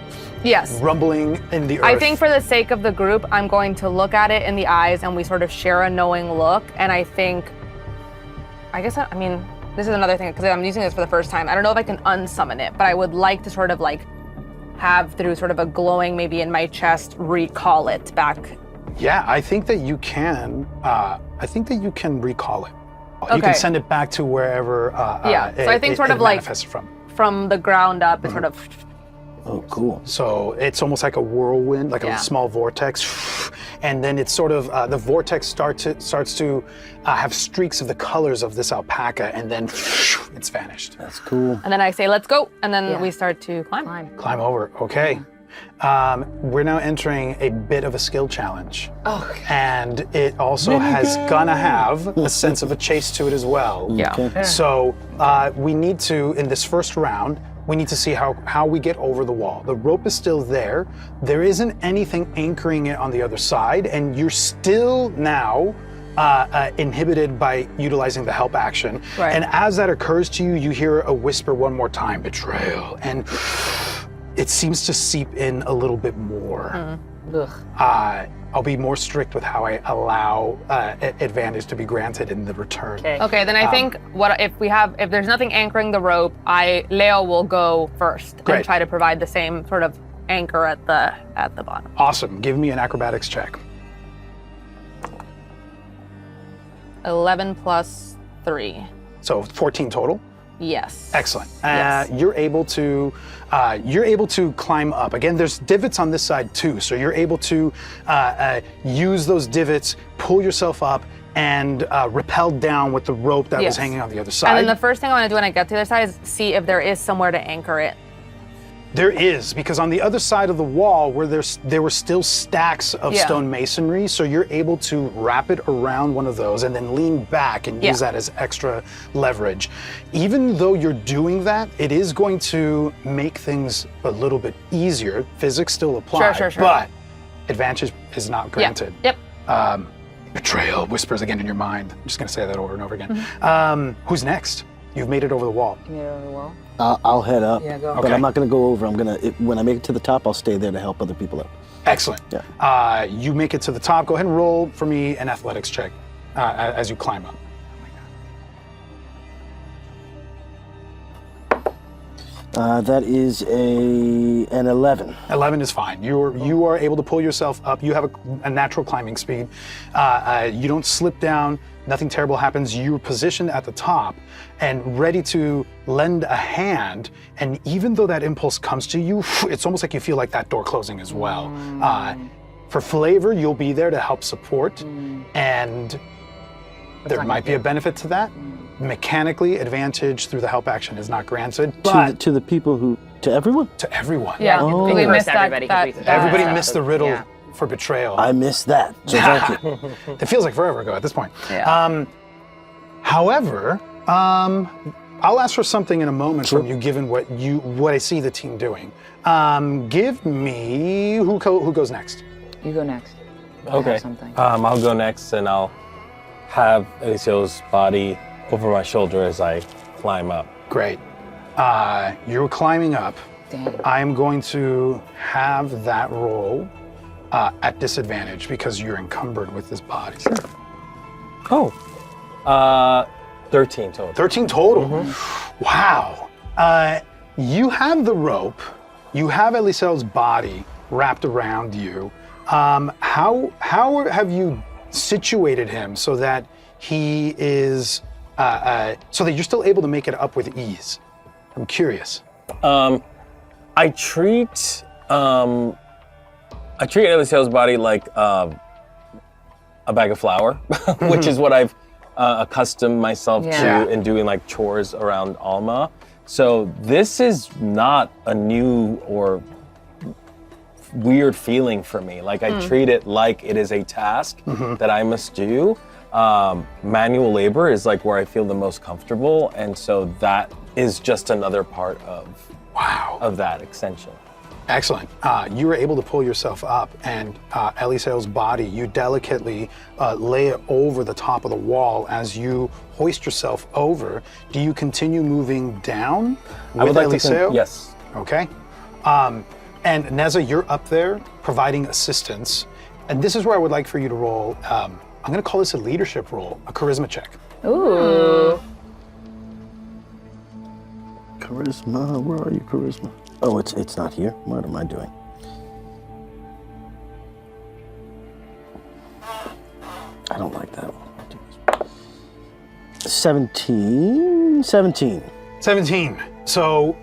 yes. rumbling in the earth. I think for the sake of the group, I'm going to look at it in the eyes and we sort of share a knowing look. And I think, I mean, this is another thing because I'm using this for the first time. I don't know if I can unsummon it, but I would like to sort of like have through sort of a glowing maybe in my chest, recall it back. Yeah, I think that you can. I think that you can recall it. You Okay. can send it back to wherever. Yeah, so I think sort of like- manifested from. From the ground up, it's sort of, Oh, cool. So it's almost like a whirlwind, like Yeah. a small vortex, and then it's sort of the vortex starts to have streaks of the colors of this alpaca, and then it's vanished. That's cool. and then I say, let's go. And then Yeah. we start to climb. Climb over. Okay. We're now entering a bit of a skill challenge. Oh. And it also has gonna have a sense of a chase to it as well. Yeah. Okay. So we need to, in this first round, we need to see how we get over the wall. The rope is still there. There isn't anything anchoring it on the other side, and you're still now inhibited by utilizing the help action. Right. And as that occurs to you, you hear a whisper one more time, betrayal, and it seems to seep in a little bit more. I'll be more strict with how I allow advantage to be granted in the return. Okay, then I think if there's nothing anchoring the rope, Leo will go first Great. and try to provide the same sort of anchor at the bottom. Awesome. Give me an acrobatics check. 11 plus 3. So 14 total. Yes. Excellent. Yes. You're able to climb up. Again, there's divots on this side too, so you're able to use those divots, pull yourself up, and rappel down with the rope that was Yes. hanging on the other side. And then the first thing I want to do when I get to the other side is see if there is somewhere to anchor it. There is, because on the other side of the wall, where there were still stacks of Yeah. stone masonry, so you're able to wrap it around one of those and then lean back and use Yeah. that as extra leverage. Even though you're doing that, it is going to make things a little bit easier. Physics still apply, Sure. but advantage is not granted. Yep. Betrayal whispers again in your mind. I'm just going to say that over and over again. Mm-hmm. Who's next? You've made it over the wall. I'll head up. Yeah, go. But Okay. I'm not going to go over. When I make it to the top, I'll stay there to help other people up. Excellent. Yeah. You make it to the top. Go ahead and roll for me an athletics check as you climb up. That is an 11. 11 is fine. You are able to pull yourself up. You have a natural climbing speed. You don't slip down. Nothing terrible happens. You're positioned at the top and ready to lend a hand. And even though that impulse comes to you, it's almost like you feel like that door closing as well. For flavor, you'll be there to help support. And there might be a benefit to that. Mechanically, advantage through the help action is not granted, but To the people who, to everyone? to everyone. Yeah. Oh. We missed Everybody, that. 'cause we- Everybody that- missed the riddle Yeah. for betrayal. I missed that. So thank you. It feels like forever ago at this point. Yeah. However, I'll ask for something in a moment from you, given what I see the team doing. Give me who goes next. You go next. I have Okay. something. I'll go next, and I'll have Eliseu's body over my shoulder as I climb up. Great. You're climbing up. Dang. I'm going to have that roll at disadvantage because you're encumbered with this body. Sure. Oh. 13 total. 13 total. Wow. You have the rope, You have Eliseo's body wrapped around you. How have you situated him so that he is, so that you're still able to make it up with ease? I'm curious. I treat Eliseo's body like a bag of flour, which is what I've accustomed myself to in doing like chores around Alma. So this is not a new or weird feeling for me. Like I treat it like it is a task that I must do. Manual labor is like where I feel the most comfortable, and so that is just another part of that extension. Excellent. You were able to pull yourself up, and Eliseo's body, you delicately lay it over the top of the wall as you hoist yourself over. Do you continue moving down with Eliseo? Yes. Okay. And Neza, you're up there providing assistance. And this is where I would like for you to roll, I'm gonna call this a leadership roll, a charisma check. Ooh. Charisma, where are you, charisma? Oh, it's not here. What am I doing? I don't like that one. 17. 17. So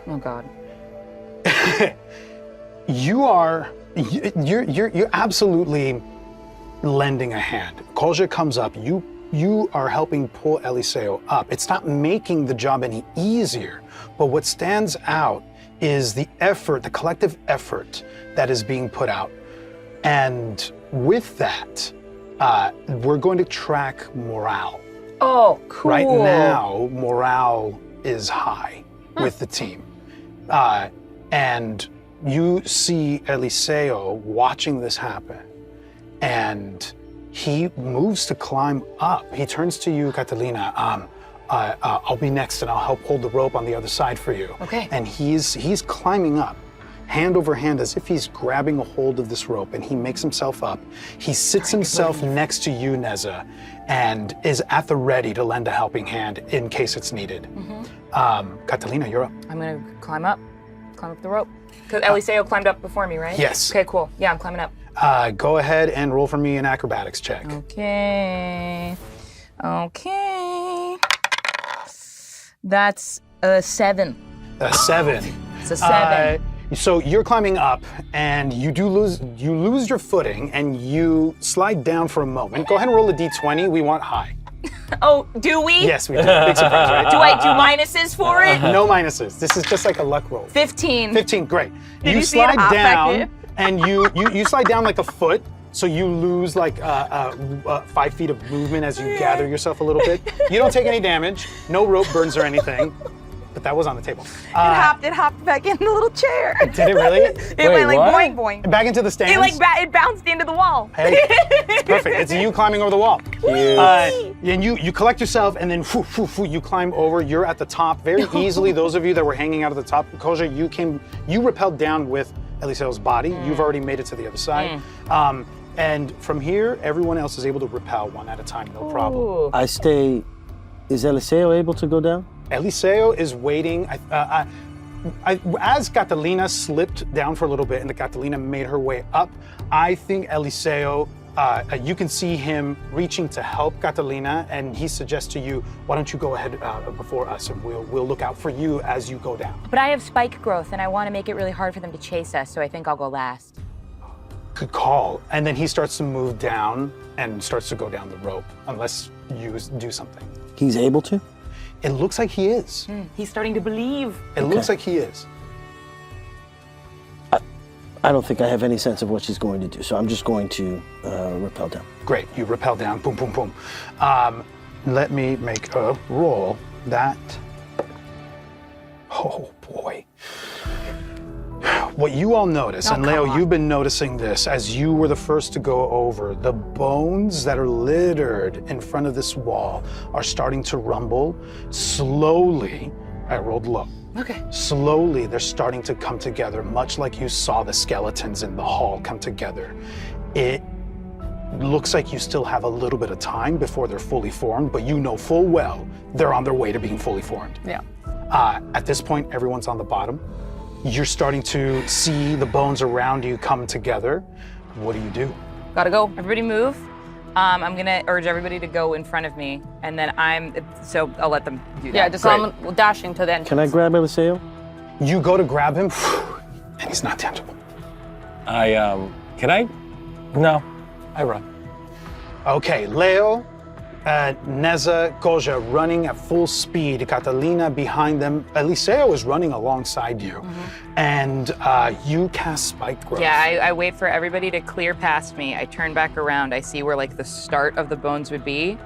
Oh God. you're absolutely lending a hand. Kolja comes up, you are helping pull Eliseo up. It's not making the job any easier, but what stands out is the effort, the collective effort that is being put out. And with that, we're going to track morale. Oh, cool. Right now, morale is high with the team. And you see Eliseo watching this happen, and he moves to climb up. He turns to you, Catalina. I'll be next, and I'll help hold the rope on the other side for you. Okay. And he's climbing up, hand over hand, as if he's grabbing a hold of this rope, and he makes himself up. He sits himself next to you, Neza, and is at the ready to lend a helping hand in case it's needed. Catalina, you're up. I'm gonna climb up the rope. Because Eliseo climbed up before me, right? Yes. Okay, cool. Yeah, I'm climbing up. Go ahead and roll for me an acrobatics check. Okay. That's a 7. A 7. It's a 7. So you're climbing up, and you lose your footing, and you slide down for a moment. Go ahead and roll a d20. We want high. Oh, do we? Yes, we do. Big surprise, right? Do I do minuses for it? No minuses. This is just like a luck roll. 15. 15, great. Did you you see it slide down, affected? and you slide down like a foot, so you lose like 5 feet of movement as you gather yourself a little bit. You don't take any damage. No rope burns or anything. But that was on the table. It hopped back in the little chair. Did it really? It went like what? boing boing. Back into the stands? It bounced into the wall. Hey, it's perfect. It's you climbing over the wall. And you collect yourself, and then you climb over. You're at the top very easily. Those of you that were hanging out at the top, Kolja, you rappelled down with Eliseo's body. You've already made it to the other side. And from here, everyone else is able to rappel one at a time, no problem. I stay. Is Eliseo able to go down? Eliseo is waiting. As Catalina slipped down for a little bit and the Catalina made her way up, I think Eliseo, you can see him reaching to help Catalina, and he suggests to you, why don't you go ahead before us, and we'll look out for you as you go down. But I have spike growth, and I want to make it really hard for them to chase us, so I think I'll go last. Good call. And then he starts to move down and starts to go down the rope, unless you do something. He's able to? It looks like he is. He's starting to believe. It looks like he is. I don't think I have any sense of what she's going to do, so I'm just going to rappel down. Great, you rappel down, boom, boom, boom. Let me make a roll that, oh boy. What you all notice, and Leo, you've been noticing this as you were the first to go over, the bones that are littered in front of this wall are starting to rumble. Slowly, I rolled low. Okay. Slowly, they're starting to come together, much like you saw the skeletons in the hall come together. It looks like you still have a little bit of time before they're fully formed, but you know full well they're on their way to being fully formed. Yeah. At this point, everyone's on the bottom. You're starting to see the bones around you come together. What do you do? Gotta go. Everybody move. I'm gonna urge everybody to go in front of me, and then so I'll let them do that. Yeah, just I'm dashing to the entrance. Can I grab Eliseo? You go to grab him, and he's not tangible. Can I? No, I run. Okay, Leo, Neza, Koja running at full speed, Catalina behind them. Eliseo is running alongside you, and you cast Spike Growth. Yeah, I wait for everybody to clear past me. I turn back around. I see where like the start of the bones would be,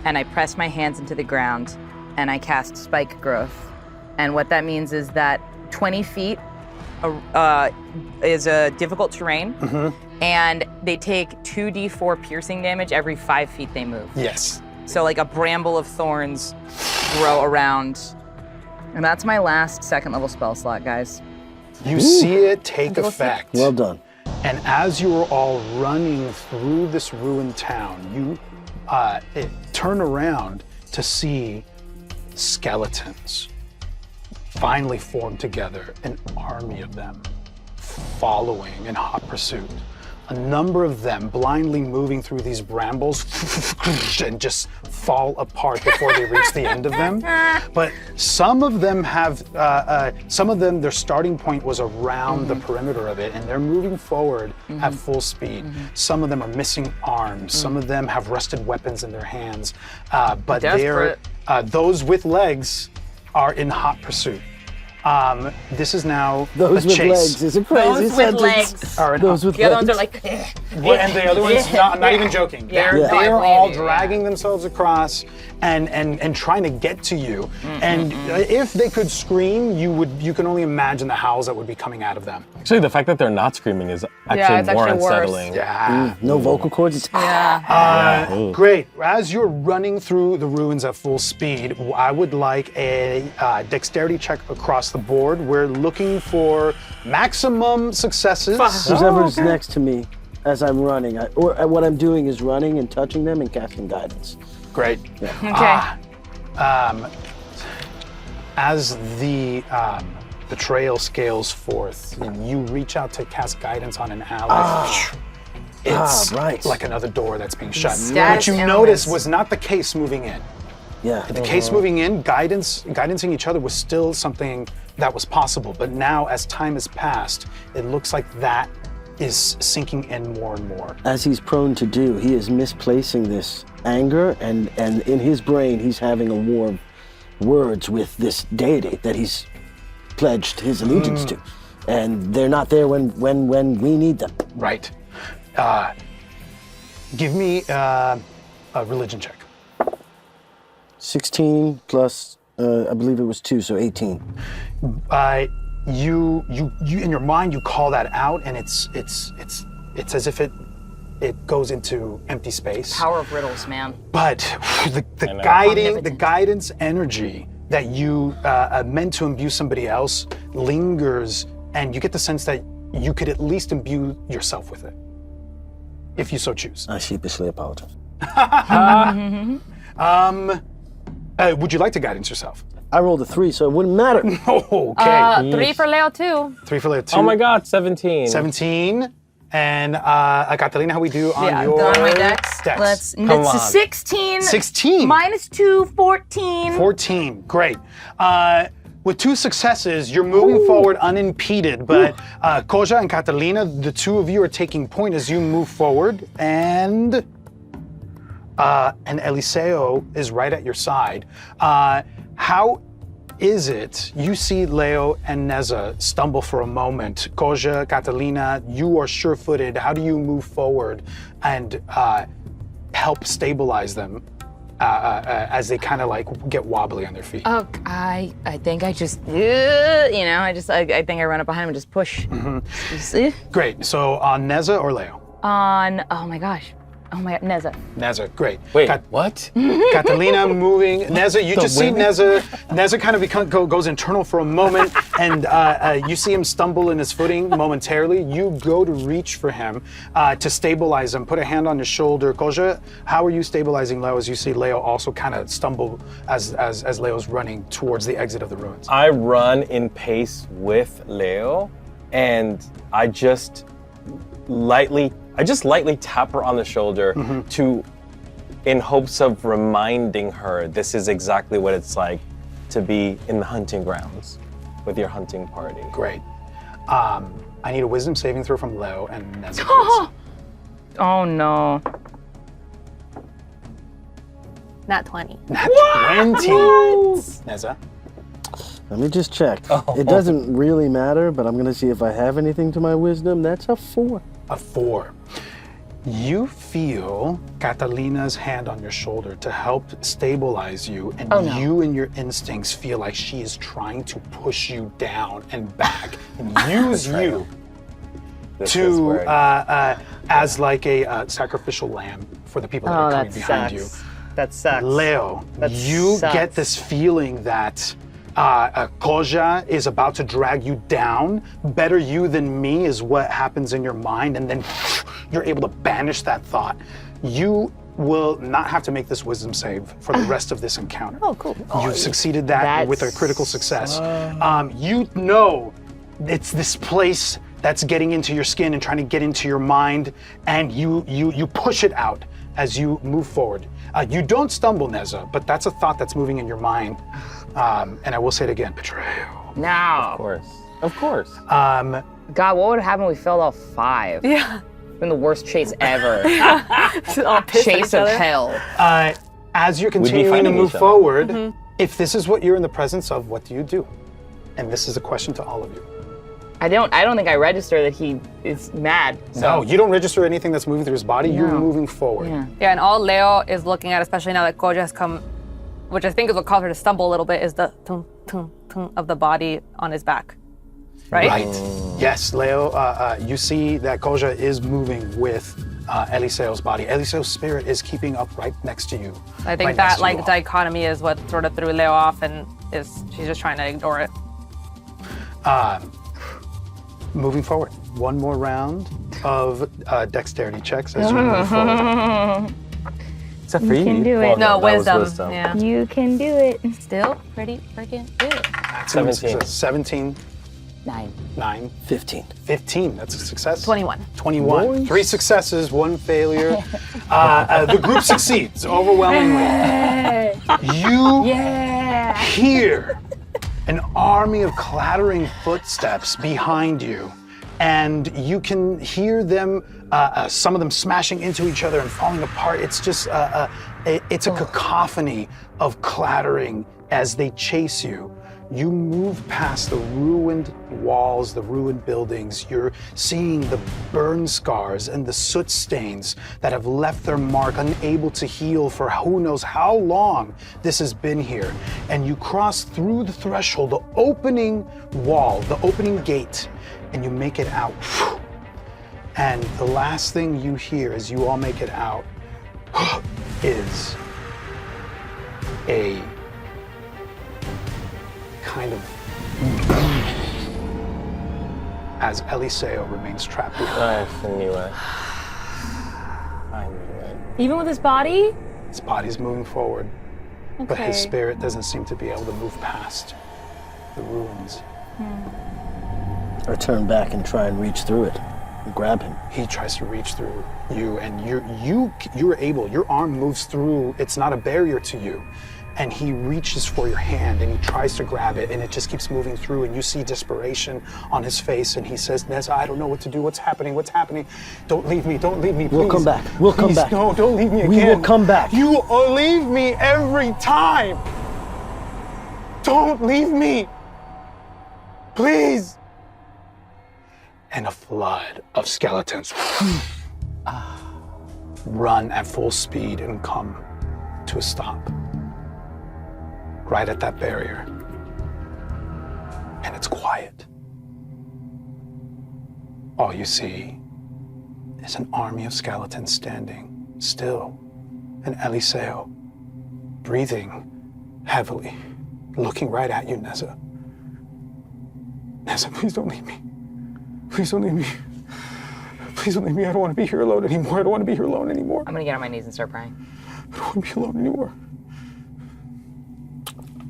and I press my hands into the ground, and I cast Spike Growth. And what that means is that 20 feet is a difficult terrain, and they take 2d4 piercing damage every 5 feet they move. Yes. So like a bramble of thorns grow around. And that's my last second level spell slot, guys. You see it take effect. Well done. And as you are all running through this ruined town, you turn around to see skeletons finally formed together, an army of them following in hot pursuit. A number of them blindly moving through these brambles and just fall apart before they reach the end of them. But some of them have, their starting point was around the perimeter of it, and they're moving forward at full speed. Some of them are missing arms. Some of them have rusted weapons in their hands. But those with legs are in hot pursuit. This is now Those a with chase. legs is a crazy Those with sentence. legs. Are in Those with The other legs. ones are like, and the other ones, I'm not even joking. Yeah. They're Yeah. all Yeah. dragging themselves across and trying to get to you. And if they could scream, you can only imagine the howls that would be coming out of them. Actually, the fact that they're not screaming is actually it's more actually worse. unsettling. Yeah. No vocal cords. It's Great. As you're running through the ruins at full speed, I would like a dexterity check across the board. We're looking for maximum successes. whoever's next to me as I'm running. What I'm doing is running and touching them and casting guidance. Great. okay. As the trail scales forth and you reach out to cast guidance on an alley, it's right. like another door that's being shut. Status What you elements. notice was not the case moving in. Yeah. The case moving in, guidancing each other was still something that was possible. But now, as time has passed, it looks like that is sinking in more and more. As he's prone to do, he is misplacing this anger, and in his brain, he's having a war of words with this deity that he's pledged his allegiance to. And they're not there when we need them. Right. Give me a religion check. 16 plus, I believe it was 2, so 18. You in your mind you call that out, and it's as if it goes into empty space. Power of riddles, man. But the guidance energy that you meant to imbue somebody else lingers, and you get the sense that you could at least imbue yourself with it, if you so choose. I sheepishly apologize. Would you like to guidance yourself? I rolled a 3, so it wouldn't matter. Okay. 3 for Leo too. 3 for Leo, 2. Oh my God, 17. 17. And Catalina, how we do on Yeah, your on my dex. dex? It's on. a 16. 16. Minus 2, 14. 14. Great. With 2 successes, you're moving forward unimpeded, but Koja and Catalina, the 2 of you are taking point as you move forward, and Eliseo is right at your side. How is it you see Leo and Neza stumble for a moment? Koja, Catalina, you are sure-footed. How do you move forward and help stabilize them as they kind of like get wobbly on their feet? Oh, I think I just, I think I run up behind him and just push. Great. So on Neza or Leo? Oh my gosh. Oh my God, Neza. Neza, great. Wait, what? Catalina moving. Neza, you just see Neza. Neza kind of goes internal for a moment, and you see him stumble in his footing momentarily. You go to reach for him to stabilize him. Put a hand on his shoulder. Koja, how are you stabilizing Leo as you see Leo also kind of stumble as Leo's running towards the exit of the ruins? I run in pace with Leo, and I just lightly tap her on the shoulder in hopes of reminding her this is exactly what it's like to be in the hunting grounds with your hunting party. Great. I need a wisdom saving throw from Leo and Neza, please. Oh no. Nat 20. Nat 20. Neza. Let me just check. It doesn't really matter, but I'm gonna see if I have anything to my wisdom. That's a 4. A 4. You feel Catalina's hand on your shoulder to help stabilize you, and you and your instincts feel like she is trying to push you down and back and use you to as like a sacrificial lamb for the people that are coming behind you. That sucks. Leo, you get this feeling that Koja is about to drag you down. Better you than me is what happens in your mind, and then you're able to banish that thought. You will not have to make this wisdom save for the rest of this encounter. Oh, cool. You've succeeded that with a critical success. You know it's this place that's getting into your skin and trying to get into your mind, and you push it out as you move forward. You don't stumble, Neza, but that's a thought that's moving in your mind. And I will say it again, betrayal. No. Of course. God, what would happen if we failed all 5? Yeah. Been the worst chase ever. All pissed at Chase each of other. hell. As you're be continuing to finding move each other. forward, if this is what you're in the presence of, what do you do? And this is a question to all of you. I don't think I register that he is mad. No, you don't register anything that's moving through his body. You're moving forward. Yeah. Yeah, and all Leo is looking at, especially now that Koja has come, which I think is what caused her to stumble a little bit, is the tung, tung, tung of the body on his back. Right? Yes, Leo, you see that Koja is moving with Eliseo's body. Eliseo's spirit is keeping up right next to you. I think that like dichotomy is what sort of threw Leo off, and she's just trying to ignore it. Moving forward, one more round of dexterity checks as you move forward. Except for you. can do it. No, that was wisdom. Yeah. You can do it. Still pretty freaking good. 17. 17, 9. 9, 15. 15. That's a success. 21. 21. Nice. 3 successes, 1 failure. The group succeeds overwhelmingly. You hear an army of clattering footsteps behind you, and you can hear them, some of them smashing into each other and falling apart. It's just, it's a cacophony of clattering as they chase you. You move past the ruined walls, the ruined buildings. You're seeing the burn scars and the soot stains that have left their mark, unable to heal for who knows how long this has been here. And you cross through the threshold, the opening wall, the opening gate, and you make it out. And the last thing you hear as you all make it out is a kind of as Eliseo remains trapped behind. I knew it. I knew it. Even with his body? His body's moving forward, but his spirit doesn't seem to be able to move past the ruins. Or turn back and try and reach through it and grab him. He tries to reach through you, and you're able. Your arm moves through. It's not a barrier to you. And he reaches for your hand and he tries to grab it, and it just keeps moving through, and you see desperation on his face, and he says, Neza, I don't know what to do. What's happening? Don't leave me, please. We'll come back. We'll come back. No, don't leave me again. We will come back. You leave me every time. Don't leave me. Please. And a flood of skeletons run at full speed and come to a stop right at that barrier. And it's quiet. All you see is an army of skeletons standing still, and Eliseo, breathing heavily, looking right at you, Neza. Neza, please don't leave me. Please don't leave me. Please don't leave me. I don't want to be here alone anymore. I don't want to be here alone anymore. I'm gonna get on my knees and start praying. I don't want to be alone anymore.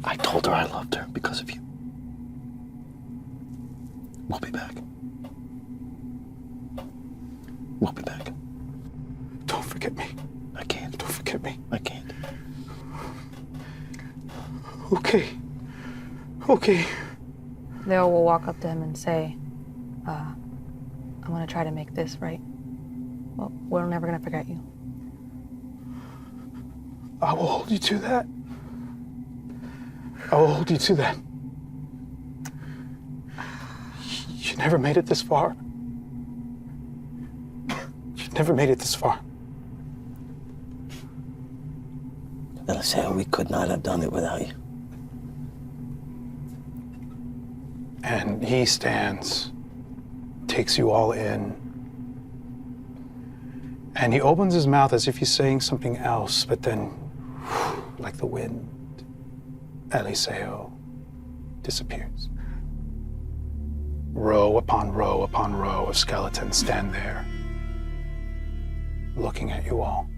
I told her I loved her because of you. We'll be back. We'll be back. Don't forget me. I can't. Don't forget me. I can't. Okay. Okay. Leo will walk up to him and say, I'm gonna try to make this right. Well, we're never gonna forget you. I will hold you to that. I will hold you to that. You never made it this far. You never made it this far. Eliseo, we could not have done it without you. And he stands, takes you all in, and he opens his mouth as if he's saying something else, but then, like the wind, Eliseo disappears. Row upon row upon row of skeletons stand there, looking at you all.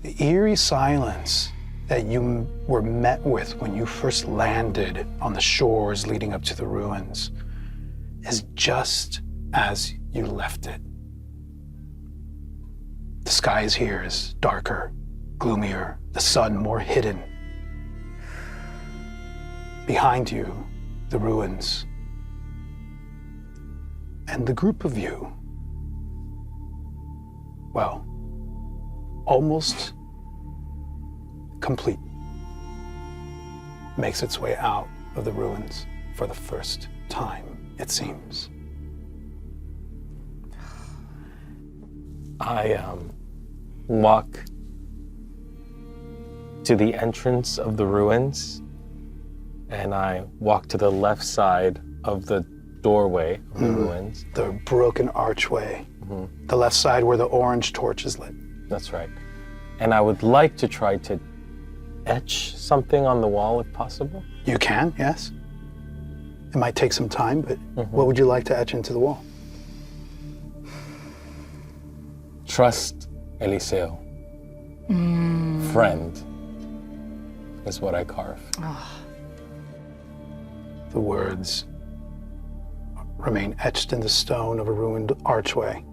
The eerie silence that you were met with when you first landed on the shores leading up to the ruins is just as you left it. The skies here is darker, gloomier, the sun more hidden. Behind you, the ruins. And the group of you, well, almost complete, makes its way out of the ruins for the first time, it seems. I walk to the entrance of the ruins, and I walk to the left side of the doorway of the ruins. The broken archway, the left side where the orange torch is lit. That's right. And I would like to try to etch something on the wall if possible. You can, yes. It might take some time, but what would you like to etch into the wall? Trust Eliseo. Friend is what I carve. The words remain etched in the stone of a ruined archway.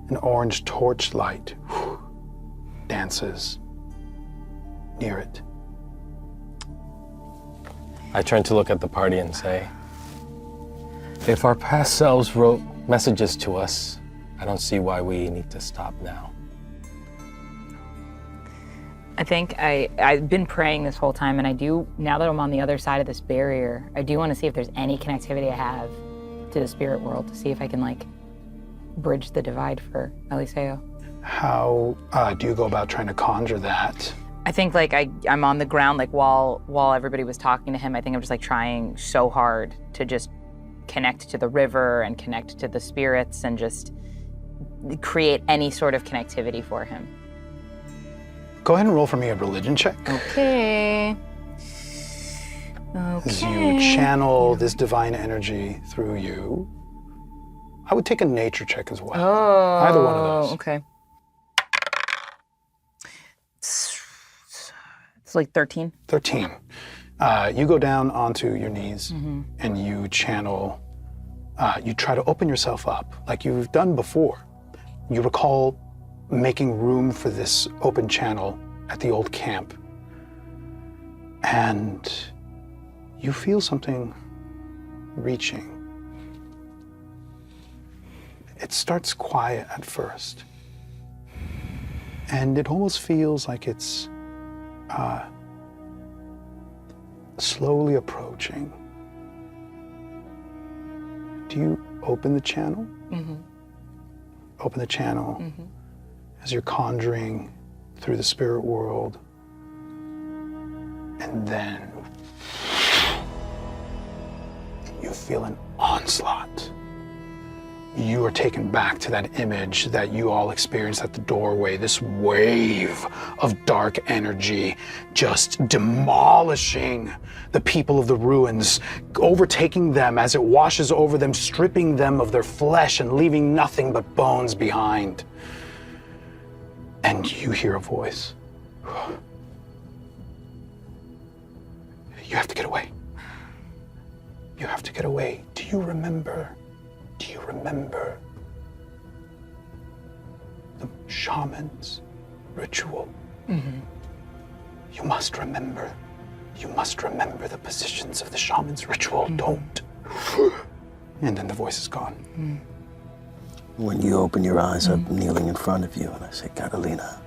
An orange torchlight dances near it. I turn to look at the party and say, if our past selves wrote messages to us, I don't see why we need to stop now. I think I've been praying this whole time, and I do, now that I'm on the other side of this barrier, I do want to see if there's any connectivity I have to the spirit world, to see if I can, like, bridge the divide for Eliseo. How do you go about trying to conjure that? I think, like, I'm on the ground, like, while everybody was talking to him, I think I'm just, like, trying so hard to just connect to the river and connect to the spirits and just create any sort of connectivity for him. Go ahead and roll for me a religion check. Okay. As you channel this divine energy through you. I would take a nature check as well. Oh. Either one of those. Okay. It's like 13. 13. You go down onto your knees and you channel, you try to open yourself up like you've done before. You recall making room for this open channel at the old camp. And you feel something reaching. It starts quiet at first. And it almost feels like it's slowly approaching. Do you open the channel? Open the channel as you're conjuring through the spirit world. And then you feel an onslaught. you are taken back to that image that you all experienced at the doorway, this wave of dark energy just demolishing the people of the ruins, overtaking them as it washes over them, stripping them of their flesh and leaving nothing but bones behind. And you hear a voice. You have to get away. You have to get away. Do you remember? Do you remember the shaman's ritual? Mm-hmm. You must remember. You must remember the positions of the shaman's ritual. Don't. And then the voice is gone. When you open your eyes, I'm kneeling in front of you, and I say, Catalina,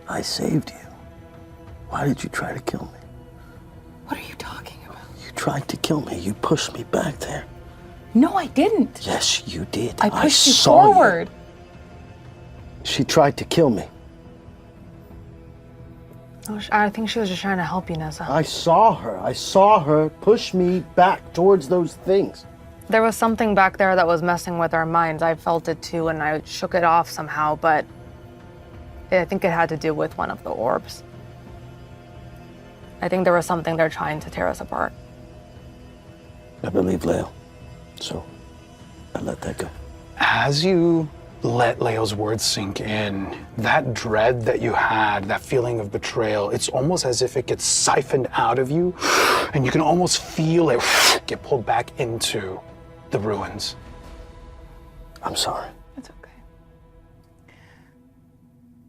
I saved you. Why did you try to kill me? What are you talking about? You tried to kill me. You pushed me back there. No, I didn't. Yes, you did. I pushed you saw forward. She tried to kill me. Oh, I think she was just trying to help you, Neza. I saw her. I saw her push me back towards those things. There was something back there that was messing with our minds. I felt it too, and I shook it off somehow, but I think it had to do with one of the orbs. I think there was something they're trying to tear us apart. I believe Leo. So I let that go. As you let Leo's words sink in, that dread that you had, that feeling of betrayal, it's almost as if it gets siphoned out of you, and you can almost feel it get pulled back into the ruins. I'm sorry. It's okay.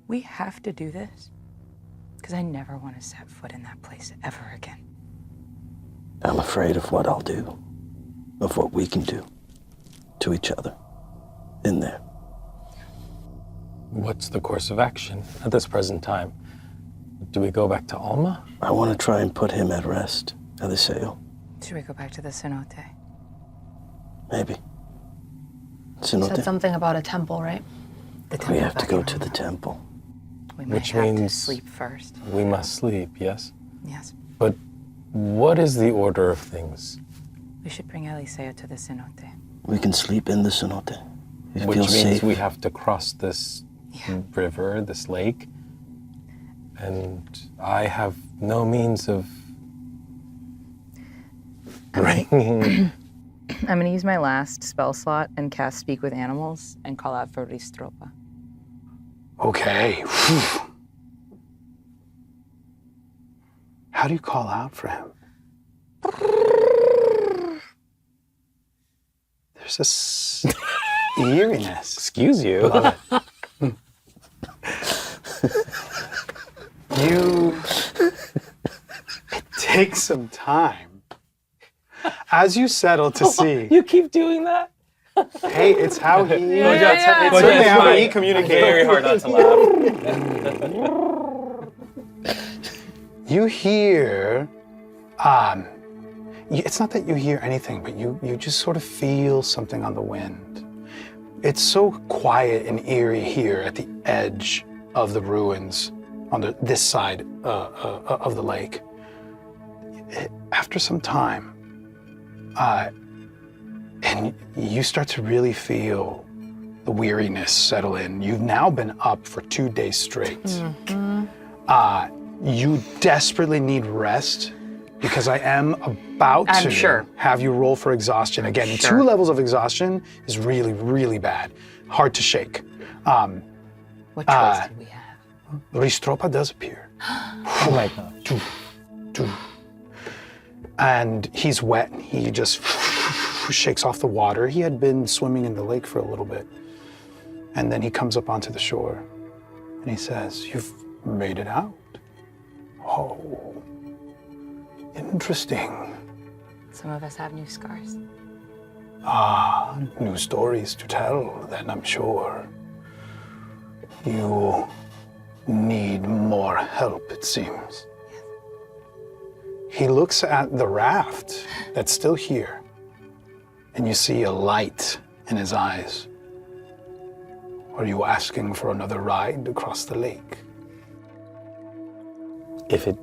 We have to do this because I never want to set foot in that place ever again. I'm afraid of what I'll do, of what we can do to each other in there. What's the course of action at this present time? Do we go back to Alma? I want to try and put him at rest, Eliseo. Should we go back to the cenote? Maybe. You said Cenote? something about a temple, right? The We temple have to back go in to the Alma. temple. We might Which have to means- sleep first. We must sleep, yes? Yes. But what is the order of things? We should bring Eliseo to the cenote. We can sleep in the cenote. It Which feels means safe. we have to cross this Yeah. river, this lake, and I have no means of bringing. I'm gonna use my last spell slot and cast Speak with Animals and call out for Ristropa. Okay. How do you call out for him? There's this eeriness. Excuse you. It takes some time. As you settle to see, You keep doing that? hey, it's how he, yeah. it's certainly how he communicates. Very hard not to laugh. You hear, it's not that you hear anything, but you just sort of feel something on the wind. It's so quiet and eerie here at the edge of the ruins on this side of the lake. After some time, and you start to really feel the weariness settle in. You've now been up for 2 days straight. You desperately need rest because I am about I'm to sure. have you roll for exhaustion. Again, sure. 2 levels of exhaustion is really, really bad. Hard to shake. What choice did we have? Ristropa does appear. Oh my God. And he's wet. He just shakes off the water. He had been swimming in the lake for a little bit. And then he comes up onto the shore and he says, "You've made it out. Oh, interesting. Some of us have new scars. Ah, new stories to tell, then I'm sure. You need more help, it seems." He looks at the raft that's still here, and you see a light in his eyes. Are you asking for another ride across the lake? If it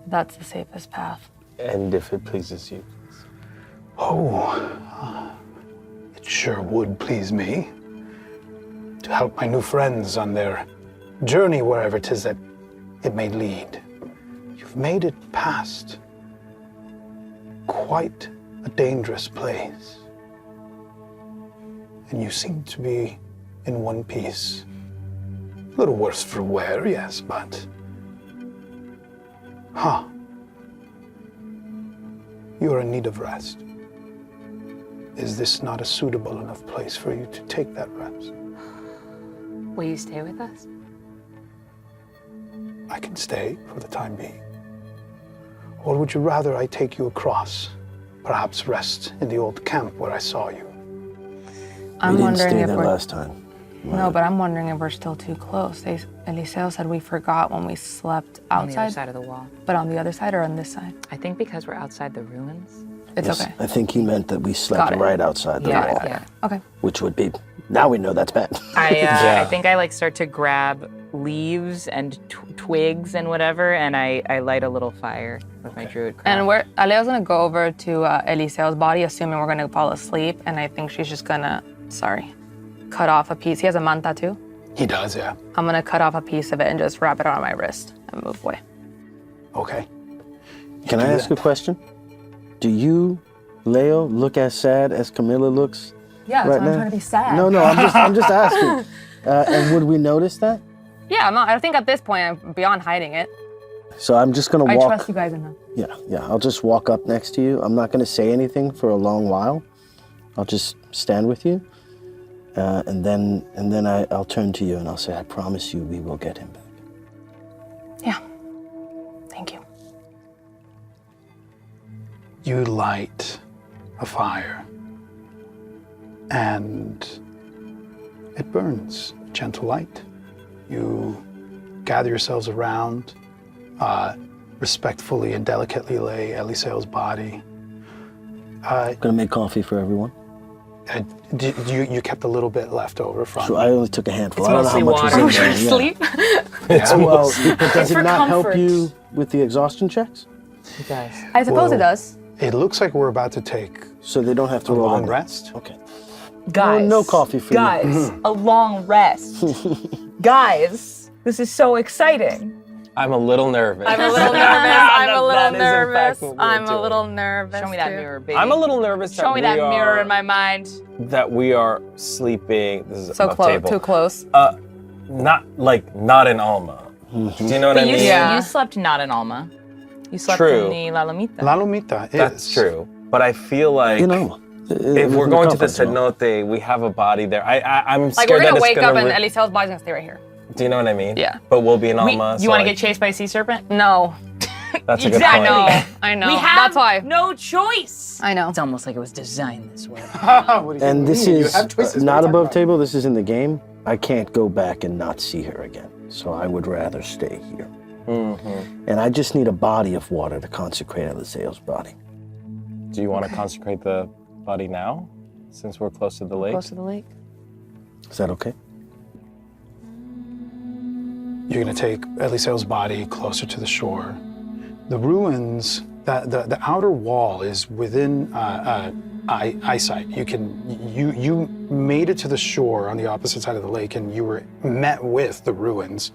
That's the safest path. and if it pleases you. Oh, it sure would please me. To help my new friends on their journey wherever 'tis that it may lead. You've made it past quite a dangerous place. And you seem to be in one piece. A little worse for wear, yes, but... You are in need of rest. Is this not a suitable enough place for you to take that rest? Will you stay with us? I can stay for the time being. Or would you rather I take you across? Perhaps rest in the old camp where I saw you. I'm We didn't wondering stay if there we're... last time. No, but I'm wondering if we're still too close. Eliseo said we forgot when we slept On the other outside, side of the wall. but on the other side or on this side? I think because we're outside the ruins. It's Yes, okay. I think he meant that we slept Got it. right outside the Yeah, wall, yeah. Okay. which would be, now we know that's bad. I think I like start to grab leaves and twigs and whatever, and I light a little fire with my druid craft. And Aleo's gonna go over to Eliseo's body, assuming we're gonna fall asleep, and I think she's just gonna, cut off a piece. He has a manta too. He does, yeah. I'm gonna cut off a piece of it and just wrap it around my wrist and move away. Okay. Can I do ask that. a question? Do you, Leo, look as sad as Camila looks? Yeah, right now? to be sad. No, I'm just asking. And would we notice that? Yeah, I think at this point I'm beyond hiding it. So I'm just gonna I walk. trust you guys enough. Yeah. I'll just walk up next to you. I'm not gonna say anything for a long while. I'll just stand with you, and then I'll turn to you and I'll say, I promise you, we will get him back. Yeah. Thank you. You light a fire, and it burns, gentle light. You gather yourselves around, respectfully and delicately lay Eliseo's body. I'm gonna make coffee for everyone. You kept a little bit left over from... So I only took a handful. I don't know how mostly much water. was in there. Yeah. Sleep? Well, but does for it not help comfort. you with the exhaustion checks? You guys. I suppose Whoa. it does. It looks like we're about to take So they don't have to a roll long on rest. Okay. Guys. No coffee for you. Guys, a long rest. Guys, this is so exciting. I'm a little nervous. I'm a little nervous. I'm a little That is, in fact, nervous. what we're I'm a doing. little nervous. Show me that too. mirror, baby. I'm a little nervous Show me that mirror in my mind. that we are sleeping. This is So above close, table. too close. Not in Alma. Do you know what I But mean? you slept not in Alma. You slept True. in the La Lomita. La Lomita is... That's true. But I feel like You know, if we're going to the cenote, we have a body there. I'm Like, scared we're that gonna it's wake up gonna and Eliseo's body's gonna stay right here. Do you know what I mean? Yeah. But we'll be in We- Alma. you want to get chased by a sea serpent? No. That's a good Exactly. point. I know. We have That's why. no choice. I know. It's almost like it was designed this way. What do you and this mean? You is have choices. not What are you above talking table. This is in the game. I can't go back and not see her again. So I would rather stay here. And I just need a body of water to consecrate Eliseo's body. Do you want to consecrate the body now, since we're close to the lake? Close to the lake. Is that okay? You're going to take Eliseo's body closer to the shore. The ruins, the outer wall is within eyesight. You made it to the shore on the opposite side of the lake, and you were met with the ruins.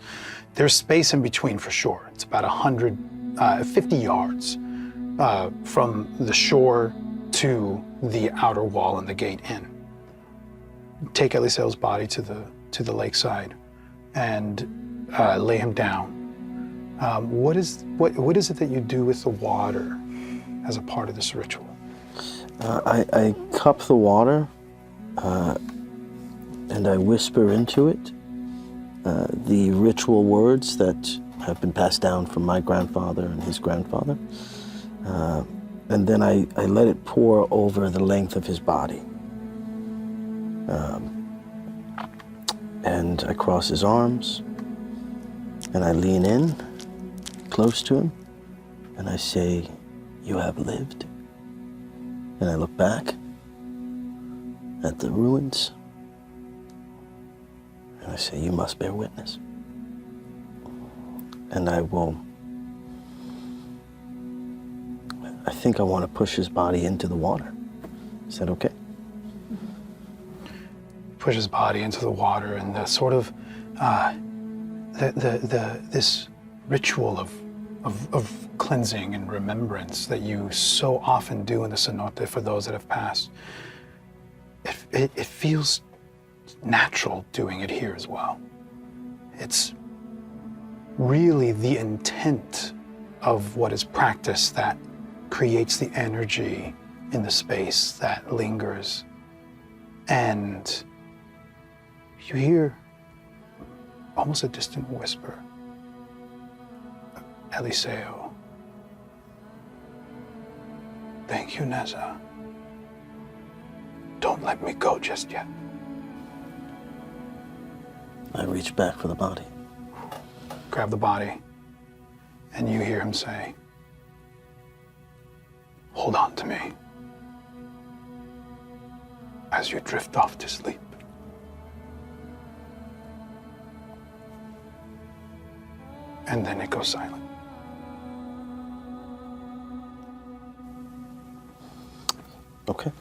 There's space in between for sure. It's about 150 yards from the shore to the outer wall and the gate in. Take Eliseo's body to the lakeside and lay him down. What is it that you do with the water as a part of this ritual? I cup the water and I whisper into it the ritual words that have been passed down from my grandfather and his grandfather. And then I let it pour over the length of his body. And I cross his arms and I lean in close to him and I say, "You have lived." And I look back at the ruins and I say, "You must bear witness." And I think I want to push his body into the water. Is that okay? push his body into the water, and the sort of this ritual of cleansing and remembrance that you so often do in the cenote for those that have passed. It feels natural doing it here as well. It's really the intent of what is practiced that creates the energy in the space that lingers. And you hear almost a distant whisper. Eliseo. Thank you, Neza. Don't let me go just yet. I reach back for the body. Grab the body, and you hear him say, hold on to me as you drift off to sleep. And then it goes silent. Okay.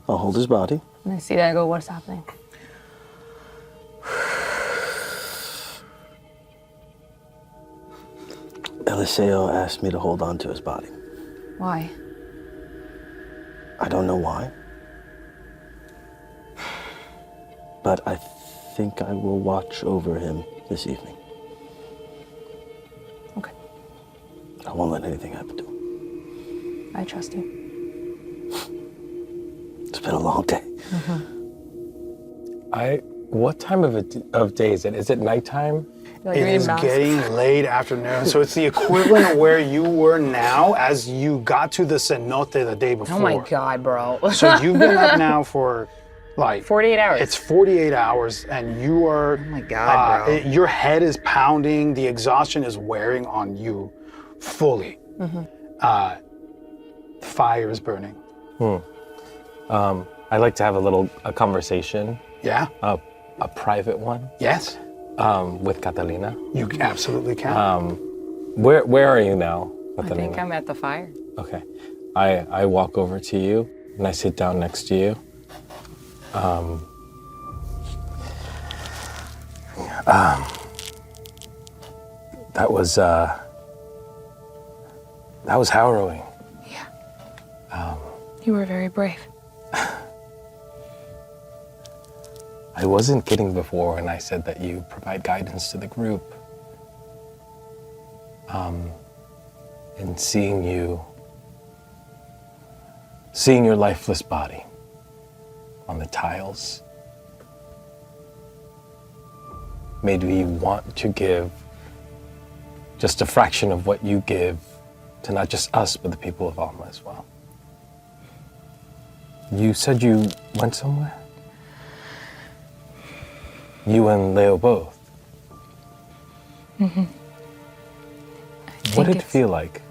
I'll hold his body. And I see that, I go, what's happening? Eliseo asked me to hold on to his body. Why? I don't know why. But I think I will watch over him this evening. Okay. I won't let anything happen to him. I trust you. It's been a long day. What time of day is it? Is it nighttime? Like It is getting late afternoon, so it's the equivalent of where you were now as you got to the cenote the day before. Oh my God, bro. So you've been up now for like 48 hours. It's 48 hours, and you are. Oh my God, bro. Your head is pounding. The exhaustion is wearing on you fully. Fire is burning. I'd like to have a conversation, Yeah. a private one, Yes. with Catalina. You absolutely can. Where are you now, I Catalina? think I'm at the fire. Okay. I walk over to you and I sit down next to you. That was harrowing. Yeah. You were very brave. I wasn't kidding before when I said that you provide guidance to the group. And seeing your lifeless body on the tiles made me want to give just a fraction of what you give to not just us, but the people of Alma as well. You said you went somewhere? You and Leo both? Mm-hmm. What did it feel like?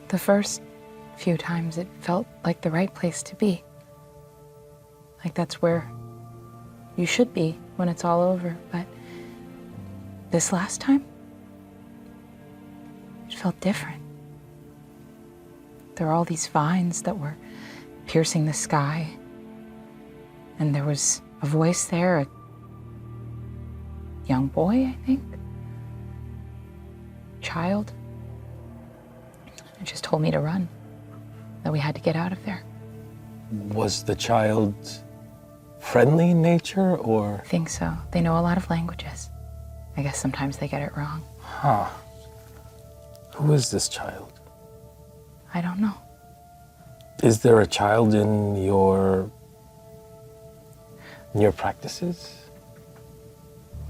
The first few times it felt like the right place to be. Like that's where you should be when it's all over. But this last time, it felt different. There were all these vines that were piercing the sky. And there was a voice there, a young boy, I think. Child. It just told me to run, that we had to get out of there. Was the child friendly in nature, or? I think so. They know a lot of languages. I guess sometimes they get it wrong. Huh. Who is this child? I don't know. Is there a child in your practices?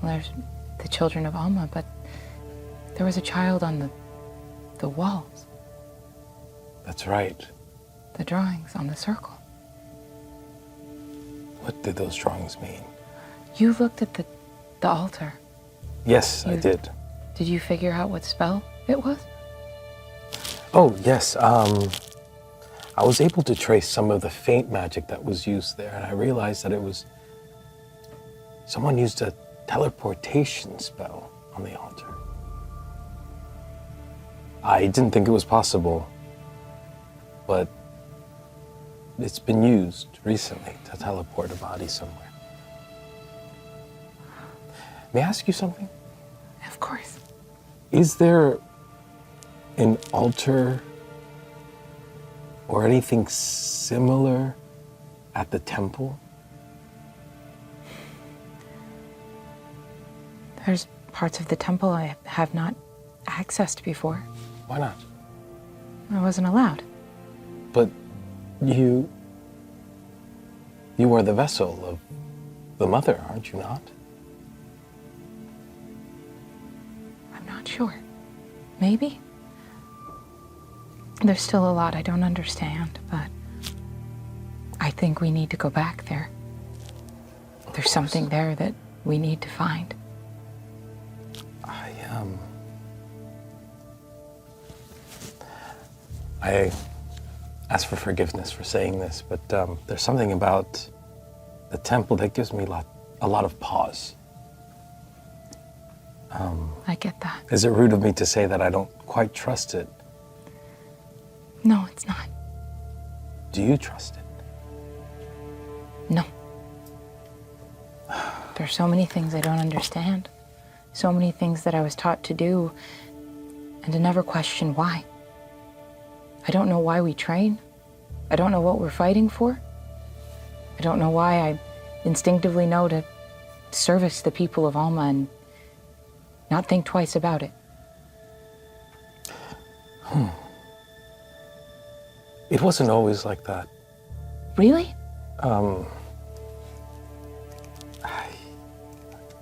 Well, there's the children of Alma, but there was a child on the walls, That's right. the drawings on the circle. What did those drawings mean? You looked at the altar. Yes, I did. Did you figure out what spell it was? Oh, yes. I was able to trace some of the faint magic that was used there, and I realized that it was someone used a teleportation spell on the altar. I didn't think it was possible but it's been used recently to teleport a body somewhere. May I ask you something? Of course. Is there an altar or anything similar at the temple? There's parts of the temple I have not accessed before. Why not? I wasn't allowed. But you are the vessel of the mother, aren't you not? I'm not sure. Maybe? There's still a lot I don't understand, but I think we need to go back there. There's something there that we need to find. I ask for forgiveness for saying this, but there's something about the temple that gives me a lot of pause. I get that. Is it rude of me to say that I don't quite trust it? No, it's not. Do you trust it? No. There's so many things I don't understand. So many things that I was taught to do and to never question why. I don't know why we train. I don't know what we're fighting for. I don't know why I instinctively know to service the people of Alma and not think twice about it. It wasn't always like that. Really? I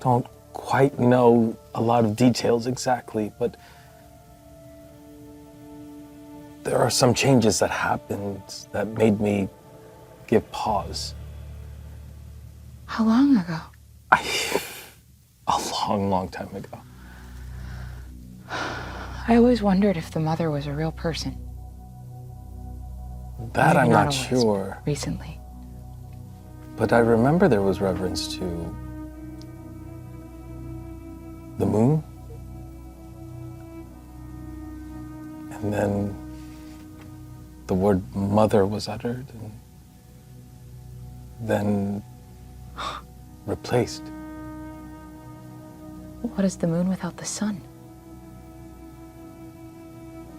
don't quite know a lot of details exactly, but there are some changes that happened that made me give pause. How long ago? A long, long time ago. I always wondered if the mother was a real person. That Maybe I'm not always, sure. Recently. But I remember there was reverence to the moon. And then the word mother was uttered and then replaced. What is the moon without the sun?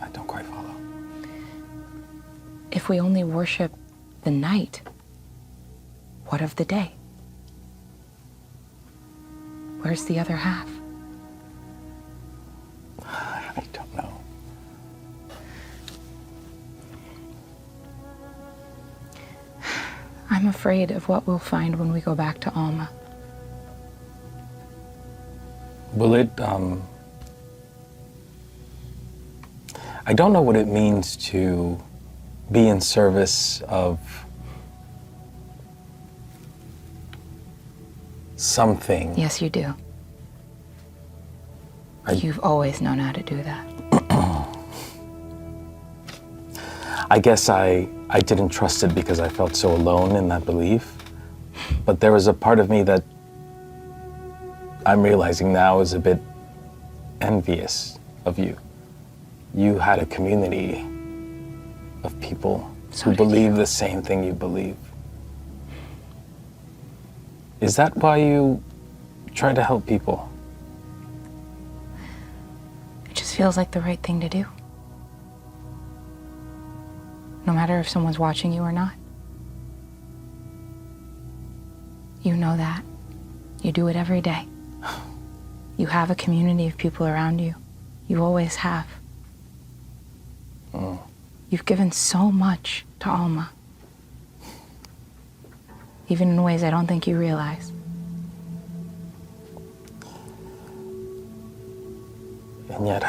I don't quite follow. If we only worship the night, what of the day? Where's the other half? I don't know. I'm afraid of what we'll find when we go back to Alma. Will it, I don't know what it means to be in service of something. Yes, you do. You've always known how to do that. I guess I didn't trust it because I felt so alone in that belief. But there was a part of me that I'm realizing now is a bit envious of you. You had a community of people who believe the same thing you believe. Is that why you try to help people? It just feels like the right thing to do. No matter if someone's watching you or not. You know that. You do it every day. You have a community of people around you. You always have. You've given so much to Alma. Even in ways I don't think you realize. And yet,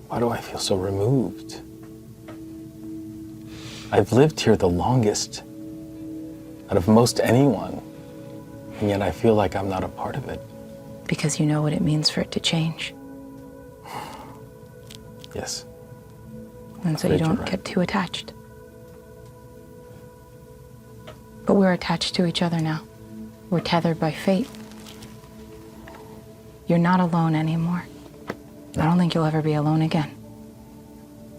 why do I feel so removed? I've lived here the longest out of most anyone, and yet I feel like I'm not a part of it. Because you know what it means for it to change. Yes. And so you don't get too attached. But we're attached to each other now. We're tethered by fate. You're not alone anymore. I don't think you'll ever be alone again.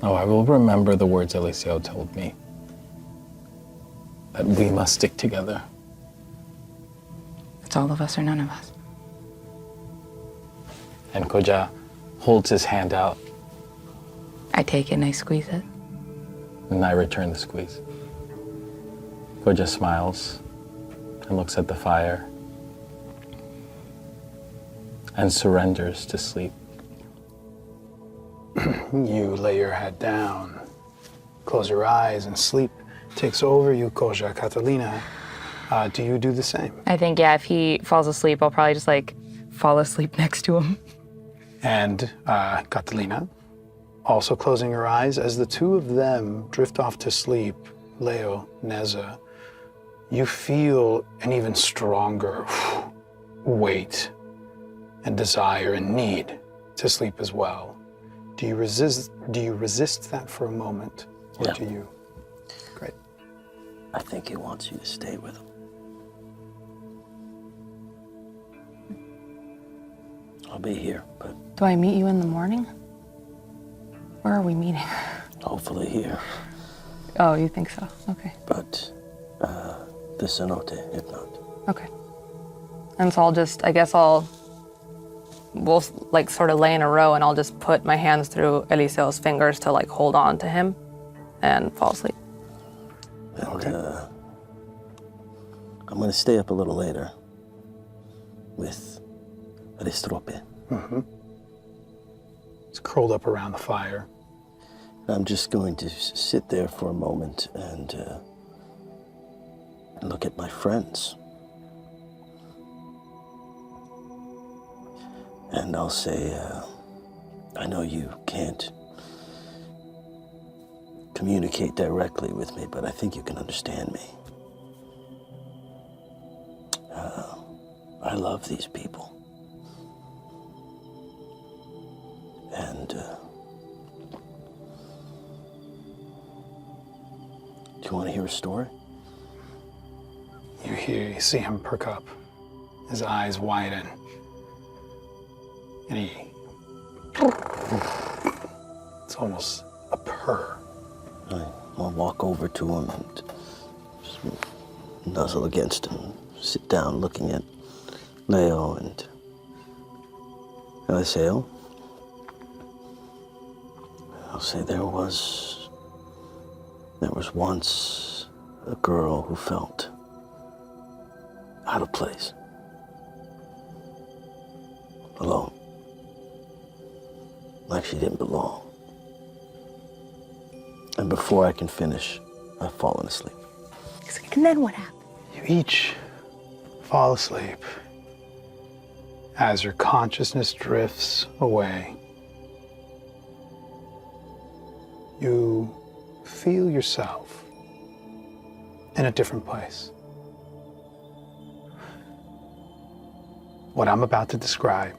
Oh, I will remember the words Eliseo told me. That we must stick together. It's all of us or none of us. And Koja holds his hand out, I take it and I squeeze it. and I return the squeeze. Koja smiles and looks at the fire and surrenders to sleep. You lay your head down, close your eyes, and sleep takes over you, Koja. Catalina, do you do the same? I think, yeah, if he falls asleep, I'll probably just like fall asleep next to him. And Catalina, also closing her eyes, as the two of them drift off to sleep, Leo, Neza, you feel an even stronger weight and desire and need to sleep as well. Do you resist that for a moment? Or Yeah. do you? Great. I think he wants you to stay with him. I'll be here, but Do I meet you in the morning? Where are we meeting? hopefully here. Oh, you think so? Okay. But the cenote, if not. Okay. And so we'll like sort of lay in a row and I'll just put my hands through Eliseo's fingers to like hold on to him and fall asleep. And I'm going to stay up a little later with Ristrope. It's curled up around the fire. I'm just going to sit there for a moment and look at my friends. And I'll say, I know you can't communicate directly with me, but I think you can understand me. I love these people. And do you want to hear a story? You see him perk up, his eyes widen, and it's almost a purr. I'll walk over to him and just nuzzle against him, sit down looking at Leo and Eliseo. I'll say there was once a girl who felt out of place, alone, like she didn't belong. And before I can finish, I've fallen asleep. And then what happened? You each fall asleep as your consciousness drifts away. You feel yourself in a different place. What I'm about to describe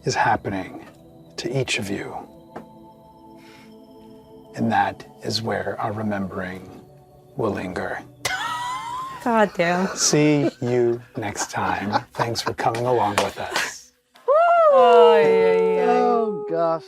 is happening to each of you. And that is where our remembering will linger. God damn. See you next time. Thanks for coming along with us. Oh, gosh.